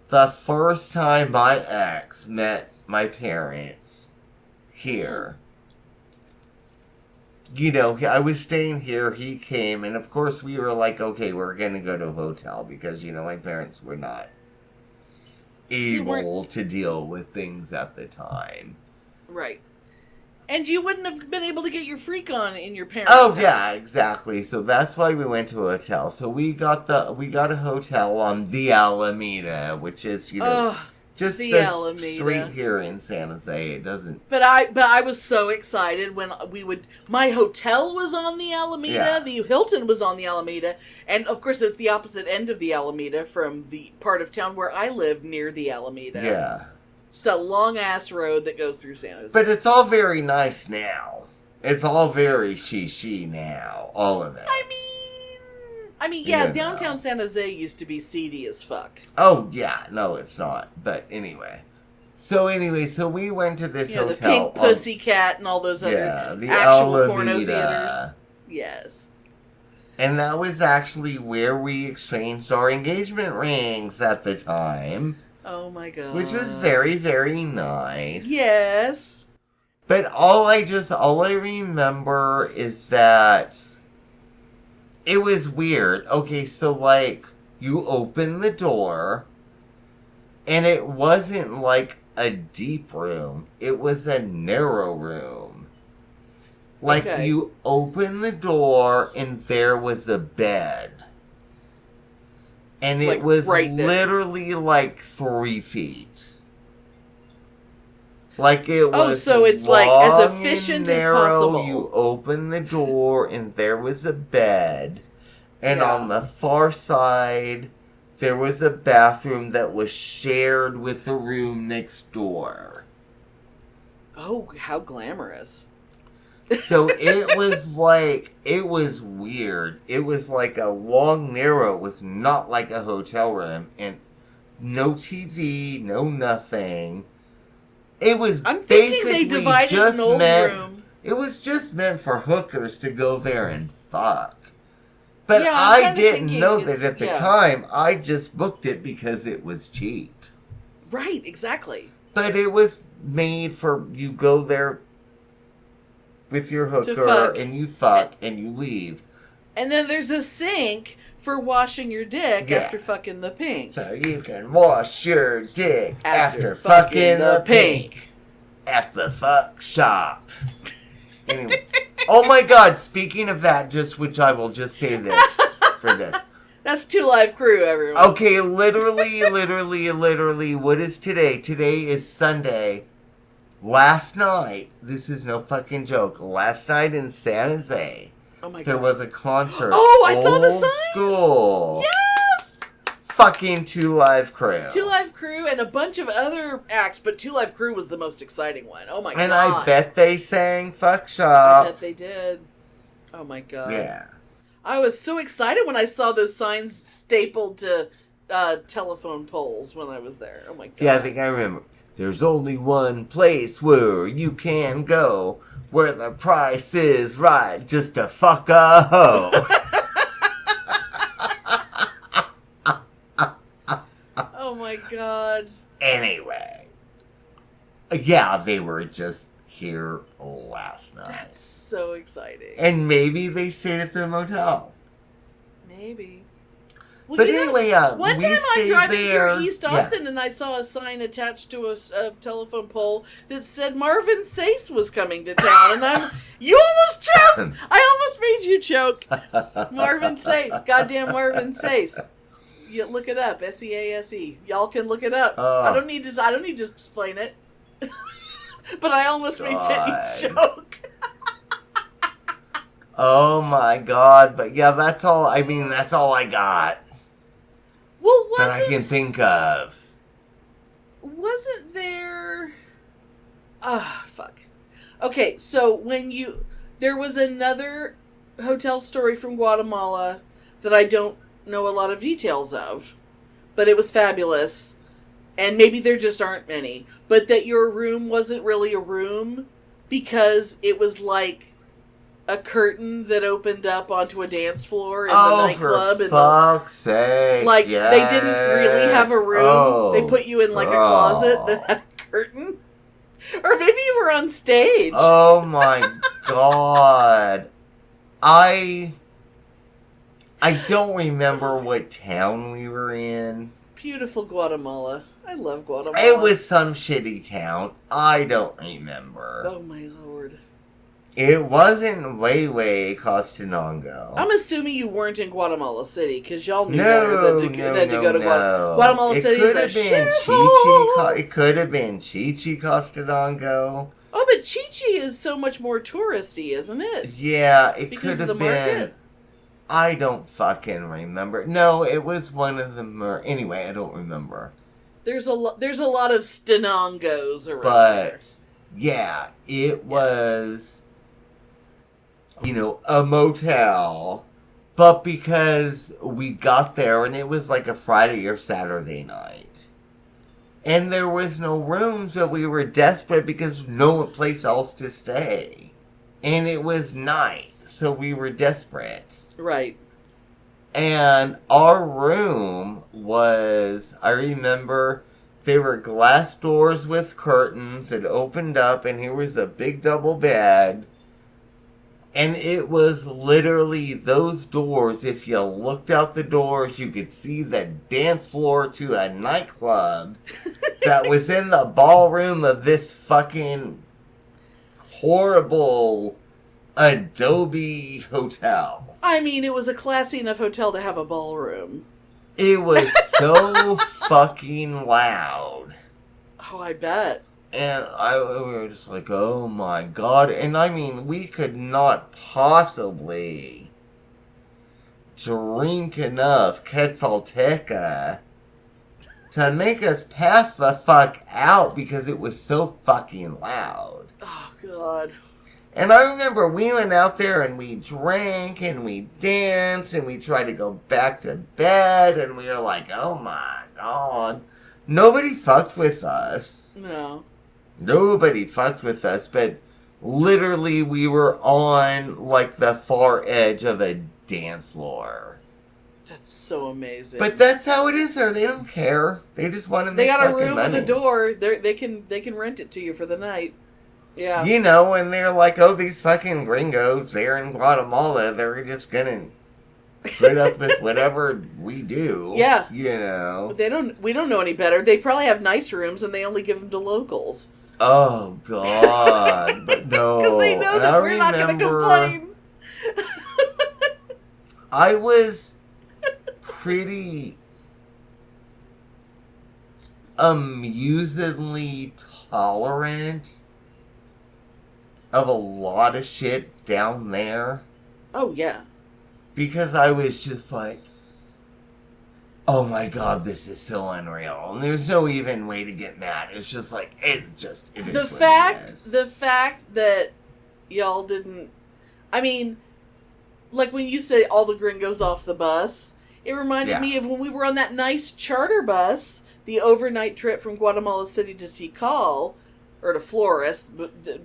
Speaker 2: the first time my ex met my parents here. You know, I was staying here, he came, and of course we were like, okay, we're gonna go to a hotel, because, you know, my parents were not able to deal with things at the time.
Speaker 1: Right. And you wouldn't have been able to get your freak on in your parents' house.
Speaker 2: Yeah, exactly. So that's why we went to a hotel. So we got a hotel on the Alameda, which is, you know, just
Speaker 1: the
Speaker 2: the
Speaker 1: Alameda.
Speaker 2: street here in San Jose. It doesn't.
Speaker 1: But I was so excited when my hotel was on the Alameda,
Speaker 2: Yeah.
Speaker 1: the Hilton was on the Alameda, and of course it's the opposite end of the Alameda from the part of town where I lived near the Alameda.
Speaker 2: Yeah.
Speaker 1: It's a long ass road that goes through San Jose.
Speaker 2: But it's all very nice now. It's all very she now. All of it.
Speaker 1: I mean, yeah,
Speaker 2: You know.
Speaker 1: downtown San Jose used to be seedy as fuck.
Speaker 2: Oh, yeah. No, it's not. But anyway. So we went to this
Speaker 1: You know, the
Speaker 2: hotel.
Speaker 1: Pink Pussycat and all those other
Speaker 2: the
Speaker 1: actual porno
Speaker 2: Alameda.
Speaker 1: theaters. Yes.
Speaker 2: And that was actually where we exchanged our engagement rings at the time.
Speaker 1: Oh my god.
Speaker 2: Which was very, very nice.
Speaker 1: Yes.
Speaker 2: But all I remember is that it was weird. Okay, so like, you open the door, and it wasn't like a deep room. It was a narrow room. Like,
Speaker 1: Okay.
Speaker 2: you open the door, and there was a bed. And it
Speaker 1: Like,
Speaker 2: was
Speaker 1: right there.
Speaker 2: literally like 3 feet. Like it was.
Speaker 1: so it's like as efficient as possible.
Speaker 2: You open the door and there was a bed, and on the far side there was a bathroom that was shared with the room next door.
Speaker 1: Oh, how glamorous!
Speaker 2: So it was weird. It was like a long, narrow. It was not like a hotel room, and no TV, no nothing. It was
Speaker 1: I'm thinking they divided
Speaker 2: just
Speaker 1: an old room.
Speaker 2: It was just meant for hookers to go there and fuck. But
Speaker 1: Yeah,
Speaker 2: I didn't know that
Speaker 1: it's-
Speaker 2: at the
Speaker 1: yeah.
Speaker 2: time. I just booked it because it was cheap.
Speaker 1: Right, exactly.
Speaker 2: But it was made for you go there with your hooker
Speaker 1: fuck.
Speaker 2: and you fuck and you leave.
Speaker 1: And then there's a sink for washing your dick
Speaker 2: Yeah.
Speaker 1: after fucking the pink.
Speaker 2: So you can wash your dick
Speaker 1: After
Speaker 2: after fucking
Speaker 1: the
Speaker 2: the pink. At the fuck shop. Anyway. Oh my god, speaking of that, which I will just say this for this.
Speaker 1: That's 2 Live Crew, everyone.
Speaker 2: Okay, literally, what is today? Today is Sunday. Last night, this is no fucking joke, last night in San Jose,
Speaker 1: Oh my god.
Speaker 2: there was a concert.
Speaker 1: Oh, I saw the
Speaker 2: Old
Speaker 1: signs!
Speaker 2: School.
Speaker 1: Yes!
Speaker 2: Fucking 2 Live Crew.
Speaker 1: 2 Live Crew and a bunch of other acts, but 2 Live Crew was the most exciting one. Oh my god.
Speaker 2: And I bet they sang Fuck
Speaker 1: I
Speaker 2: Shop.
Speaker 1: bet they did. Oh my god.
Speaker 2: Yeah.
Speaker 1: I was so excited when I saw those signs stapled to telephone poles when I was there. Oh my god.
Speaker 2: Yeah, I think I remember. There's only one place where you can go where the price is right just to fuck a hoe.
Speaker 1: Oh my god.
Speaker 2: Anyway. Yeah, they were just here last night.
Speaker 1: That's so exciting.
Speaker 2: And maybe they stayed at the motel.
Speaker 1: Maybe. Well,
Speaker 2: But
Speaker 1: you know,
Speaker 2: anyway,
Speaker 1: one
Speaker 2: we
Speaker 1: time I'm
Speaker 2: stayed
Speaker 1: driving
Speaker 2: there.
Speaker 1: through East
Speaker 2: Yeah.
Speaker 1: Austin and I saw a sign attached to a telephone pole that said Marvin Sace was coming to town, and you almost choked. I almost made you choke. Marvin Sace, goddamn Marvin Sace. You look it up, SEASE. Y'all can look it up. I don't need to explain it. But I almost made Pitney choke.
Speaker 2: Oh my god, but yeah, that's all I got
Speaker 1: Well,
Speaker 2: that I can think of.
Speaker 1: Wasn't there... fuck. Okay, so there was another hotel story from Guatemala that I don't know a lot of details of, but it was fabulous, and maybe there just aren't many, but that your room wasn't really a room because it was like a curtain that opened up onto a dance floor in the nightclub.
Speaker 2: For fuck's sake.
Speaker 1: Like,
Speaker 2: yes.
Speaker 1: they didn't really have a room.
Speaker 2: Oh,
Speaker 1: they put you in, like, a closet that had a curtain. Or maybe you were on stage.
Speaker 2: Oh, my God. I don't remember what town we were in.
Speaker 1: Beautiful Guatemala. I love Guatemala.
Speaker 2: It was some shitty town. I don't remember.
Speaker 1: Oh, my lord.
Speaker 2: It wasn't way Costanongo.
Speaker 1: I'm assuming you weren't in Guatemala City, because y'all knew
Speaker 2: No,
Speaker 1: better than to go to Guatemala City.
Speaker 2: It could have been Chichi Costanongo.
Speaker 1: Oh, but Chichi is so much more touristy, isn't it?
Speaker 2: Yeah, it
Speaker 1: Because
Speaker 2: could
Speaker 1: of
Speaker 2: have
Speaker 1: the
Speaker 2: been.
Speaker 1: market?
Speaker 2: I don't fucking remember. No, it was one of the anyway, I don't remember.
Speaker 1: There's a lot of Stenongos around there.
Speaker 2: But yeah, it was a motel. But because we got there and it was like a Friday or Saturday night. And there was no room, so we were desperate because no place else to stay. And it was night, so we were desperate.
Speaker 1: Right.
Speaker 2: And our room was, I remember, there were glass doors with curtains that opened up, and here was a big double bed. And it was literally those doors. If you looked out the doors, you could see the dance floor to a nightclub that was in the ballroom of this fucking horrible Adobe hotel.
Speaker 1: I mean, it was a classy enough hotel to have a ballroom.
Speaker 2: It was so fucking loud.
Speaker 1: Oh, I bet.
Speaker 2: And we were just like, oh my God. And I mean, we could not possibly drink enough Quetzalteca to make us pass the fuck out because it was so fucking loud.
Speaker 1: Oh, God.
Speaker 2: And I remember we went out there and we drank and we danced and we tried to go back to bed and we were like, oh my God. Nobody fucked with us.
Speaker 1: No.
Speaker 2: Nobody fucked with us, but literally we were on like the far edge of a dance floor.
Speaker 1: That's so amazing.
Speaker 2: But that's how it is there. They don't care. They just want to make
Speaker 1: They got a
Speaker 2: fucking
Speaker 1: room
Speaker 2: money.
Speaker 1: with a door. They can rent it to you for the night. Yeah.
Speaker 2: You know, and they're like, oh, these fucking gringos, they're in Guatemala, they're just gonna put up with whatever we do.
Speaker 1: Yeah.
Speaker 2: You know.
Speaker 1: We don't know any better. They probably have nice rooms and they only give them to locals.
Speaker 2: Oh, God. But no.
Speaker 1: Because they know
Speaker 2: And
Speaker 1: that
Speaker 2: I
Speaker 1: we're not going to
Speaker 2: remember
Speaker 1: complain.
Speaker 2: I was pretty amusedly tolerant of a lot of shit down there.
Speaker 1: Oh, yeah.
Speaker 2: Because I was just like, oh my God, this is so unreal. And there's no even way to get mad. It's just like, it is
Speaker 1: The fact that y'all didn't, I mean, like when you say all the gringos off the bus, it reminded me of when we were on that nice charter bus, the overnight trip from Guatemala City to Tikal, or to Flores,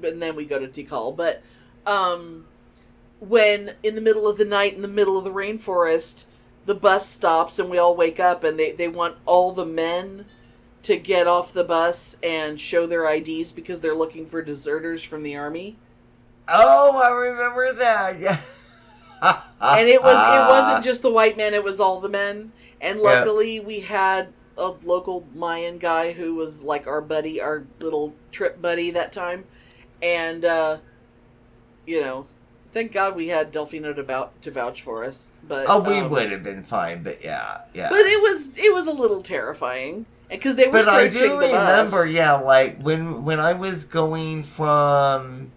Speaker 1: and then we go to Tikal, but when in the middle of the night, in the middle of the rainforest, the bus stops and we all wake up and they want all the men to get off the bus and show their IDs because they're looking for deserters from the army.
Speaker 2: Oh, I remember that. Yeah.
Speaker 1: And it wasn't just the white men, it was all the men. And luckily we had a local Mayan guy who was like our buddy, our little trip buddy that time. And, you know, thank God we had Delfino to vouch for us. But
Speaker 2: we would have been fine, but yeah.
Speaker 1: But it was a little terrifying because they were searching the bus.
Speaker 2: But I do remember, like when I was going from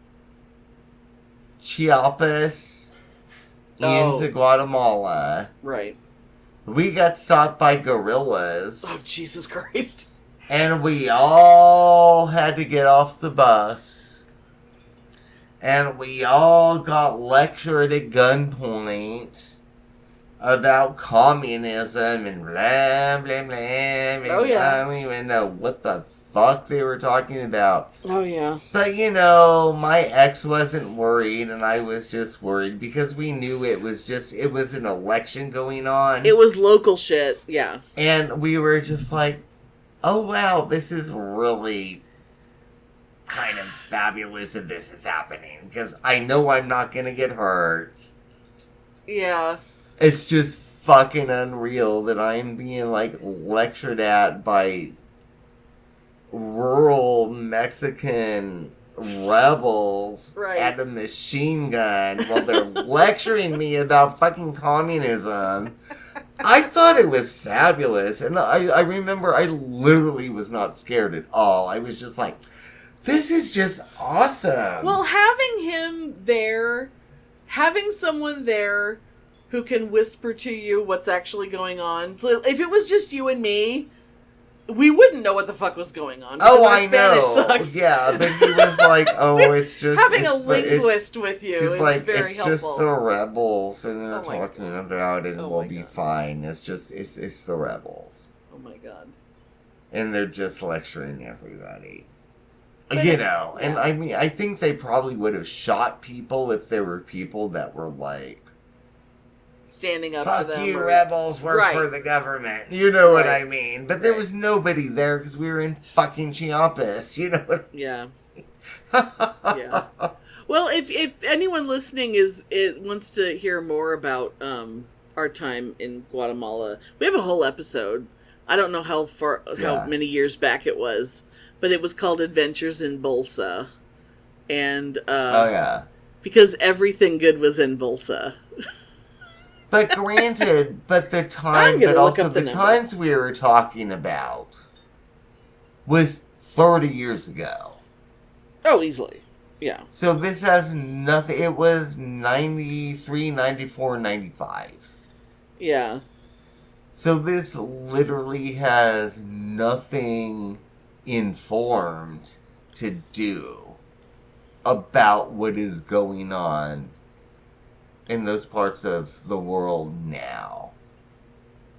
Speaker 2: Chiapas into Guatemala,
Speaker 1: right?
Speaker 2: We got stopped by gorillas.
Speaker 1: Oh, Jesus Christ!
Speaker 2: And we all had to get off the bus. And we all got lectured at gunpoint about communism and blah, blah, blah.
Speaker 1: Oh, yeah.
Speaker 2: I don't even know what the fuck they were talking about.
Speaker 1: Oh, yeah.
Speaker 2: But, you know, my ex wasn't worried, and I was just worried because we knew it was an election going on.
Speaker 1: It was local shit, yeah.
Speaker 2: And we were just like, oh, wow, this is really kind of fabulous that this is happening because I know I'm not gonna get hurt.
Speaker 1: Yeah.
Speaker 2: It's just fucking unreal that I'm being like lectured at by rural Mexican rebels at a machine gun while they're lecturing me about fucking communism. I thought it was fabulous, and I remember I literally was not scared at all. I was just like, this is just awesome.
Speaker 1: Well, having him there, having someone there who can whisper to you what's actually going on. If it was just you and me, we wouldn't know what the fuck was going on.
Speaker 2: Oh,
Speaker 1: our
Speaker 2: I
Speaker 1: Spanish
Speaker 2: know.
Speaker 1: Sucks.
Speaker 2: Yeah, but he was like, oh, it's just...
Speaker 1: having a linguist with you is
Speaker 2: like,
Speaker 1: very helpful.
Speaker 2: It's just the rebels, and they're talking about it, and we'll be fine. It's just, it's the rebels.
Speaker 1: Oh my God.
Speaker 2: And they're just lecturing everybody.
Speaker 1: But
Speaker 2: you know, and I mean, I think they probably would have shot people if there were people that were like,
Speaker 1: standing up
Speaker 2: fuck
Speaker 1: to them.
Speaker 2: you, rebels, work for the government. You know what I mean? But there was nobody there because we were in fucking Chiapas. You know what
Speaker 1: Yeah. Yeah. Well, if anyone listening wants to hear more about our time in Guatemala, we have a whole episode. I don't know how many years back it was, but it was called Adventures in Bolsa. And because everything good was in Bolsa.
Speaker 2: But granted, the times we were talking about was 30 years ago.
Speaker 1: Oh, easily. Yeah.
Speaker 2: So this has nothing. It was 93, 94, 95.
Speaker 1: Yeah.
Speaker 2: So this literally has nothing informed to do about what is going on in those parts of the world now.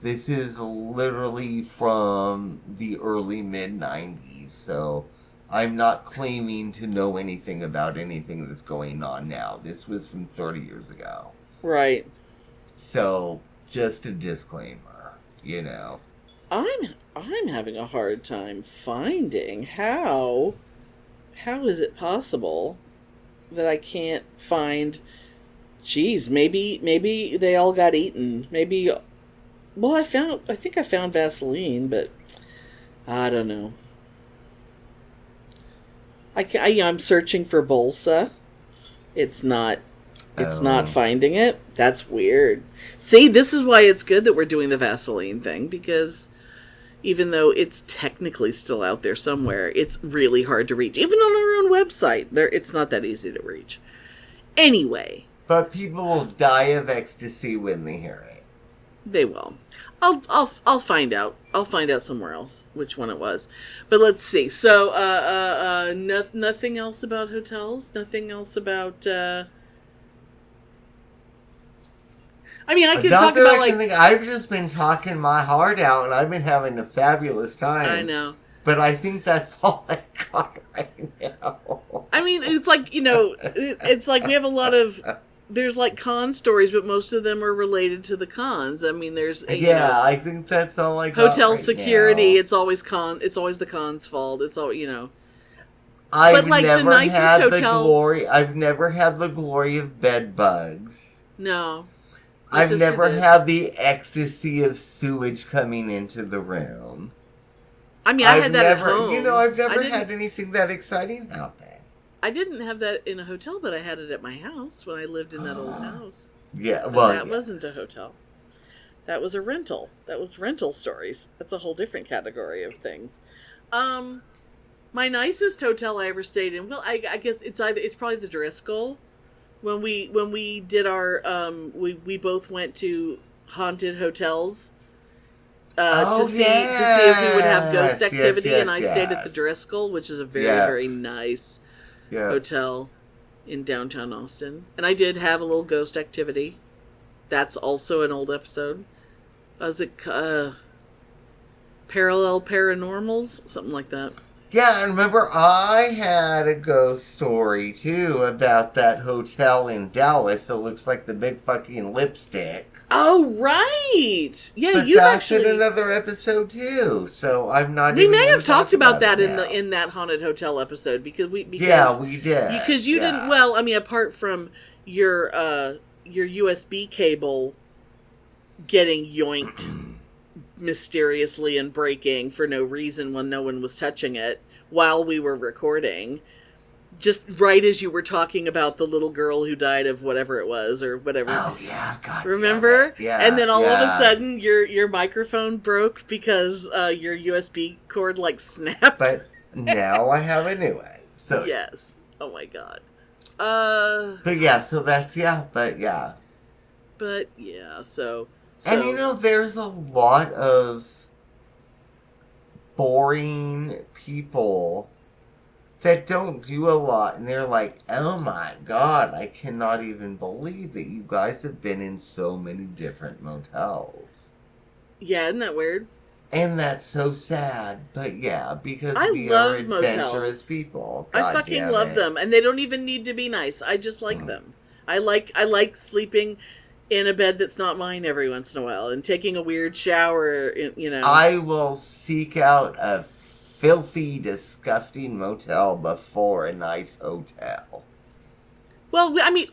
Speaker 2: This is literally from the early mid-90s, so I'm not claiming to know anything about anything that's going on now. This was from 30 years ago.
Speaker 1: Right.
Speaker 2: So, just a disclaimer, you know.
Speaker 1: I'm having a hard time finding how is it possible that I can't find, geez, maybe they all got eaten. Maybe, well, I think I found Vaseline, but I don't know. I'm searching for Bolsa. It's not finding it. That's weird. See, this is why it's good that we're doing the Vaseline thing, because even though it's technically still out there somewhere, it's really hard to reach. Even on our own website, it's not that easy to reach. Anyway.
Speaker 2: But people will die of ecstasy when they hear it.
Speaker 1: They will. I'll find out. I'll find out somewhere else which one it was. But let's see. So, nothing else about hotels? Nothing else about, I mean, I could talk about, like...
Speaker 2: I've just been talking my heart out, and I've been having a fabulous time.
Speaker 1: I know.
Speaker 2: But I think that's all I got right now.
Speaker 1: I mean, it's like, you know, it's like we have a lot of... There's, like, con stories, but most of them are related to the cons. I mean, there's...
Speaker 2: I think that's all I got
Speaker 1: hotel
Speaker 2: right
Speaker 1: security,
Speaker 2: now.
Speaker 1: it's always the con's fault. It's all, you know...
Speaker 2: I've
Speaker 1: like,
Speaker 2: never
Speaker 1: the nicest
Speaker 2: had
Speaker 1: hotel...
Speaker 2: I've never had the glory of bed bugs.
Speaker 1: No.
Speaker 2: I've never had the ecstasy of sewage coming into the room.
Speaker 1: I mean, I had that at home.
Speaker 2: You know, I've never had anything that exciting happen.
Speaker 1: I didn't have that in a hotel, but I had it at my house when I lived in that old house.
Speaker 2: Yeah,
Speaker 1: well, that wasn't a hotel. That was a rental. That was rental stories. That's a whole different category of things. My nicest hotel I ever stayed in, well, I guess it's probably the Driscoll. When we did our we both went to haunted hotels to see if we would have ghost activity, and I stayed at the Driscoll, which is a very very nice hotel in downtown Austin, and I did have a little ghost activity. That's also an old episode. Was it Parallel Paranormals, something like that?
Speaker 2: Yeah, and remember, I had a ghost story, too, about that hotel in Dallas that looks like the big fucking lipstick.
Speaker 1: Oh, right! Yeah,
Speaker 2: but
Speaker 1: you've
Speaker 2: that's
Speaker 1: actually...
Speaker 2: in another episode, too, so I'm not
Speaker 1: we
Speaker 2: even
Speaker 1: may have talked about that
Speaker 2: in
Speaker 1: in that haunted hotel episode, because we did. Because you didn't, well, I mean, apart from your USB cable getting yoinked mysteriously and breaking for no reason when no one was touching it while we were recording, just right as you were talking about the little girl who died of whatever it was or whatever.
Speaker 2: Oh yeah, God.
Speaker 1: Remember?
Speaker 2: Yeah.
Speaker 1: And then all of a sudden your microphone broke because your USB cord like snapped.
Speaker 2: But now I have a new one. So
Speaker 1: yes. Oh my God.
Speaker 2: But yeah, so that's But yeah.
Speaker 1: But yeah, so
Speaker 2: and you know, there's a lot of boring people that don't do a lot, and they're like, oh my God, I cannot even believe that you guys have been in so many different motels.
Speaker 1: Yeah, isn't that weird?
Speaker 2: And that's so sad, but yeah, because we
Speaker 1: love
Speaker 2: are adventurous people. God
Speaker 1: I fucking love them, and they don't even need to be nice. I just like them. I like sleeping in a bed that's not mine every once in a while, and taking a weird shower, you know.
Speaker 2: I will seek out a filthy, disgusting motel before a nice hotel.
Speaker 1: Well, I mean,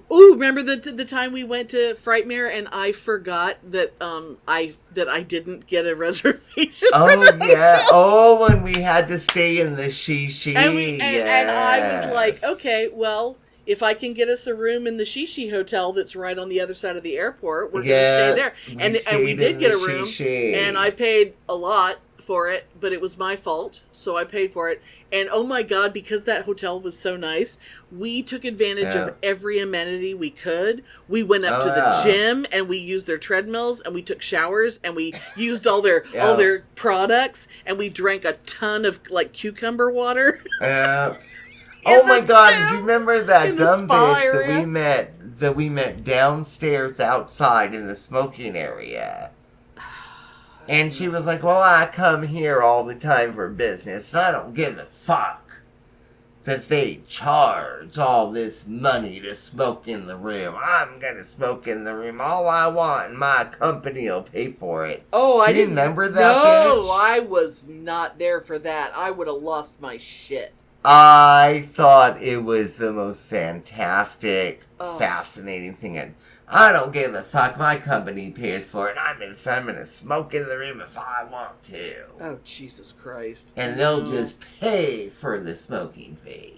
Speaker 1: remember the time we went to Frightmare and I forgot that I didn't get a reservation.
Speaker 2: Oh
Speaker 1: for the
Speaker 2: yeah!
Speaker 1: hotel.
Speaker 2: Oh, when we had to stay in the she.
Speaker 1: And I was like, okay, well, if I can get us a room in the Shishi Hotel that's right on the other side of the airport, we're going to stay there. And we did get a room, and I paid a lot for it, but it was my fault, so I paid for it. And oh my God, because that hotel was so nice, we took advantage of every amenity we could. We went up to the gym, and we used their treadmills, and we took showers, and we used all their products, and we drank a ton of like cucumber water.
Speaker 2: Oh my God! Did you remember that dumb bitch that we met downstairs outside in the smoking area? And she was like, "Well, I come here all the time for business, and I don't give a fuck that they charge all this money to smoke in the room. I'm gonna smoke in the room all I want, and my company will pay for it."
Speaker 1: Oh, I didn't
Speaker 2: remember that.
Speaker 1: No,
Speaker 2: bitch?
Speaker 1: I was not there for that. I would have lost my shit.
Speaker 2: I thought it was the most fantastic, fascinating thing. And I don't give a fuck. My company pays for it. I'm going to smoke in the room if I want to.
Speaker 1: Oh, Jesus Christ.
Speaker 2: And they'll just pay for the smoking fee.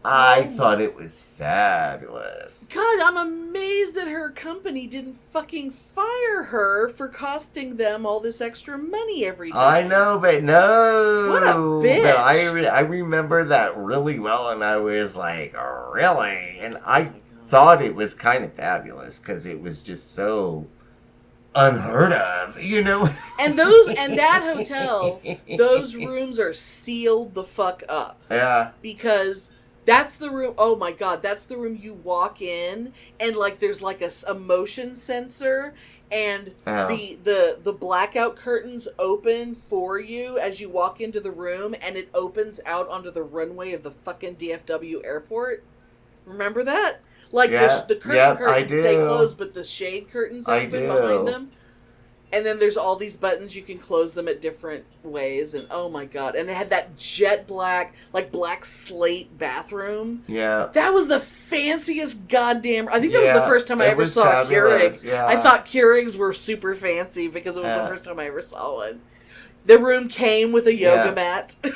Speaker 2: I thought it was fabulous.
Speaker 1: God, I'm amazed that her company didn't fucking fire her for costing them all this extra money every time.
Speaker 2: I know, but no.
Speaker 1: What a bitch.
Speaker 2: But I remember that really well, and I was like, really? And I thought it was kind of fabulous, because it was just so unheard of, you know?
Speaker 1: And that hotel, those rooms are sealed the fuck up.
Speaker 2: Yeah.
Speaker 1: Because that's the room, oh my God, that's the room you walk in, and like there's like a motion sensor, and the blackout curtains open for you as you walk into the room, and it opens out onto the runway of the fucking DFW airport. Remember that? Like the curtains stay closed, but the shade curtains open behind them. And then there's all these buttons, you can close them at different ways, and oh my God. And it had that jet black, like black slate bathroom.
Speaker 2: Yeah.
Speaker 1: That was the fanciest goddamn... I think that was the first time I ever saw
Speaker 2: fabulous.
Speaker 1: Keurigs.
Speaker 2: Yeah.
Speaker 1: I thought Keurigs were super fancy because it was the first time I ever saw one. The room came with a yoga mat.
Speaker 2: But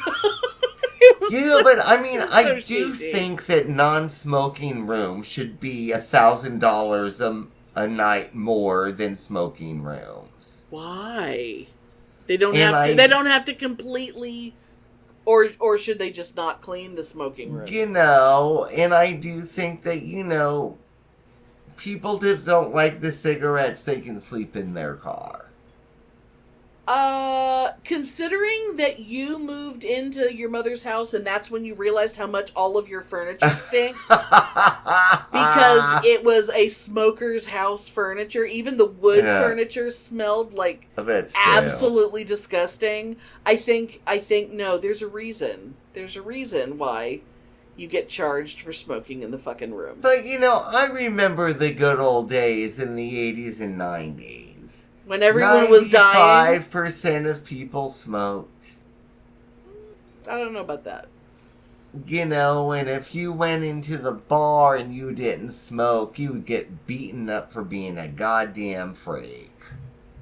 Speaker 2: I mean, I do think that non-smoking rooms should be $1,000 a night more than smoking rooms.
Speaker 1: Why? They don't have to completely, or should they just not clean the smoking rooms?
Speaker 2: You know, and I do think that, you know, people that don't like the cigarettes, they can sleep in their car.
Speaker 1: Considering that you moved into your mother's house and that's when you realized how much all of your furniture stinks because it was a smoker's house furniture, even the wood furniture smelled like absolutely disgusting. I think no, there's a reason. There's a reason why you get charged for smoking in the fucking room.
Speaker 2: But you know, I remember the good old days in the 80s and 90s.
Speaker 1: When everyone was dying.
Speaker 2: 95% of people smoked.
Speaker 1: I don't know about that.
Speaker 2: You know, and if you went into the bar and you didn't smoke, you would get beaten up for being a goddamn freak.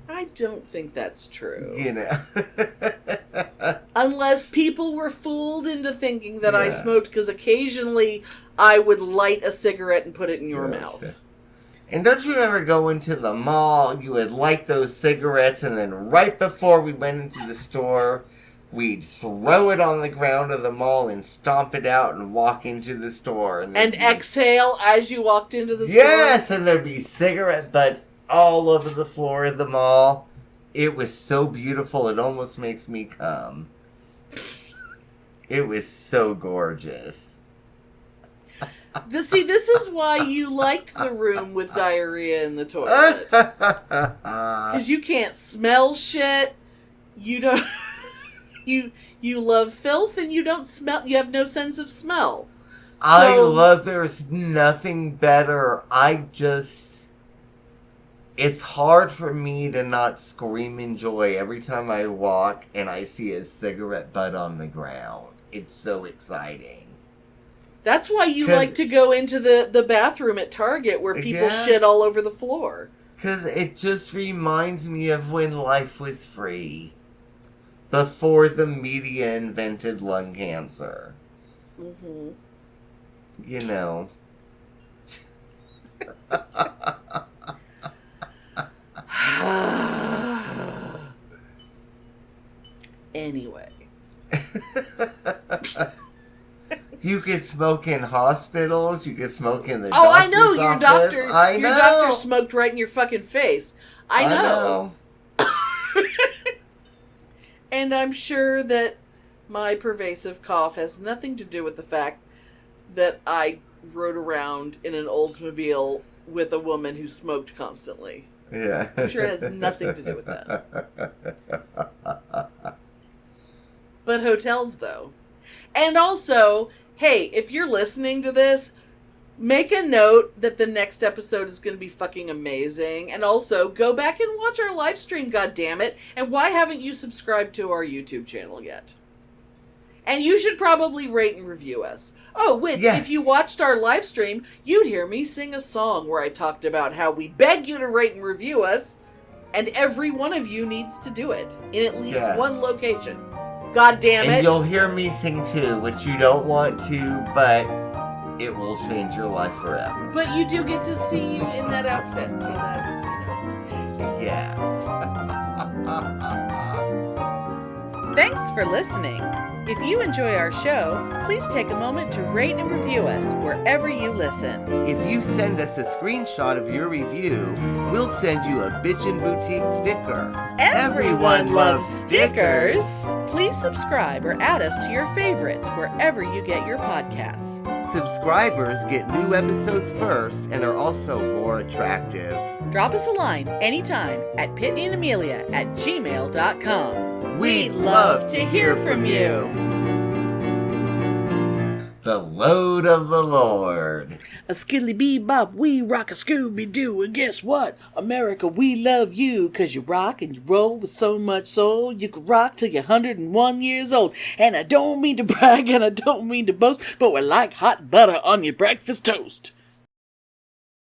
Speaker 1: I don't think that's true.
Speaker 2: You know.
Speaker 1: Unless people were fooled into thinking that I smoked, because occasionally I would light a cigarette and put it in your mouth.
Speaker 2: And don't you ever go into the mall, you would light those cigarettes, and then right before we went into the store, we'd throw it on the ground of the mall and stomp it out and walk into the store. And
Speaker 1: exhale as you walked into the store?
Speaker 2: Yes, and there'd be cigarette butts all over the floor of the mall. It was so beautiful, it almost makes me come. It was so gorgeous.
Speaker 1: See, this is why you liked the room with diarrhea in the toilet. Because you can't smell shit. You don't... You love filth and you don't smell... You have no sense of smell.
Speaker 2: There's nothing better. It's hard for me to not scream in joy every time I walk and I see a cigarette butt on the ground. It's so exciting.
Speaker 1: That's why you like to go into the bathroom at Target where people shit all over the floor.
Speaker 2: Because it just reminds me of when life was free. Before the media invented lung cancer.
Speaker 1: Mm-hmm.
Speaker 2: you know.
Speaker 1: Anyway.
Speaker 2: You could smoke in hospitals. You could smoke in the
Speaker 1: Oh, I know
Speaker 2: doctor's
Speaker 1: your
Speaker 2: office.
Speaker 1: doctor.
Speaker 2: I
Speaker 1: Your
Speaker 2: know.
Speaker 1: doctor smoked right in your fucking face. I know. And I'm sure that my pervasive cough has nothing to do with the fact that I rode around in an Oldsmobile with a woman who smoked constantly.
Speaker 2: Yeah.
Speaker 1: I'm sure it has nothing to do with that. But hotels, though. And also, hey, if you're listening to this, make a note that the next episode is going to be fucking amazing. And also, go back and watch our live stream, goddammit. And why haven't you subscribed to our YouTube channel yet? And you should probably rate and review us. Oh, which,
Speaker 2: yes.
Speaker 1: If you watched our live stream, you'd hear me sing a song where I talked about how we beg you to rate and review us, and every one of you needs to do it in at least one location. God damn it.
Speaker 2: And you'll hear me sing too, which you don't want to, but it will change your life forever.
Speaker 1: But you do get to see you in that outfit, so that's, you know.
Speaker 2: Yes.
Speaker 1: Thanks for listening. If you enjoy our show, please take a moment to rate and review us wherever you listen.
Speaker 2: If you send us a screenshot of your review, we'll send you a Bitchen Boutique sticker.
Speaker 1: Everyone loves stickers. Please subscribe or add us to your favorites wherever you get your podcasts.
Speaker 2: Subscribers get new episodes first and are also more attractive.
Speaker 1: Drop us a line anytime at PitneyAndAmelia@gmail.com.
Speaker 2: We'd love to hear from you. The load of the Lord.
Speaker 1: A skilly bebop, we rock a Scooby-Doo, and guess what? America, we love you, 'cause you rock and you roll with so much soul, you can rock till you're 101 years old. And I don't mean to brag and I don't mean to boast, but we're like hot butter on your breakfast toast.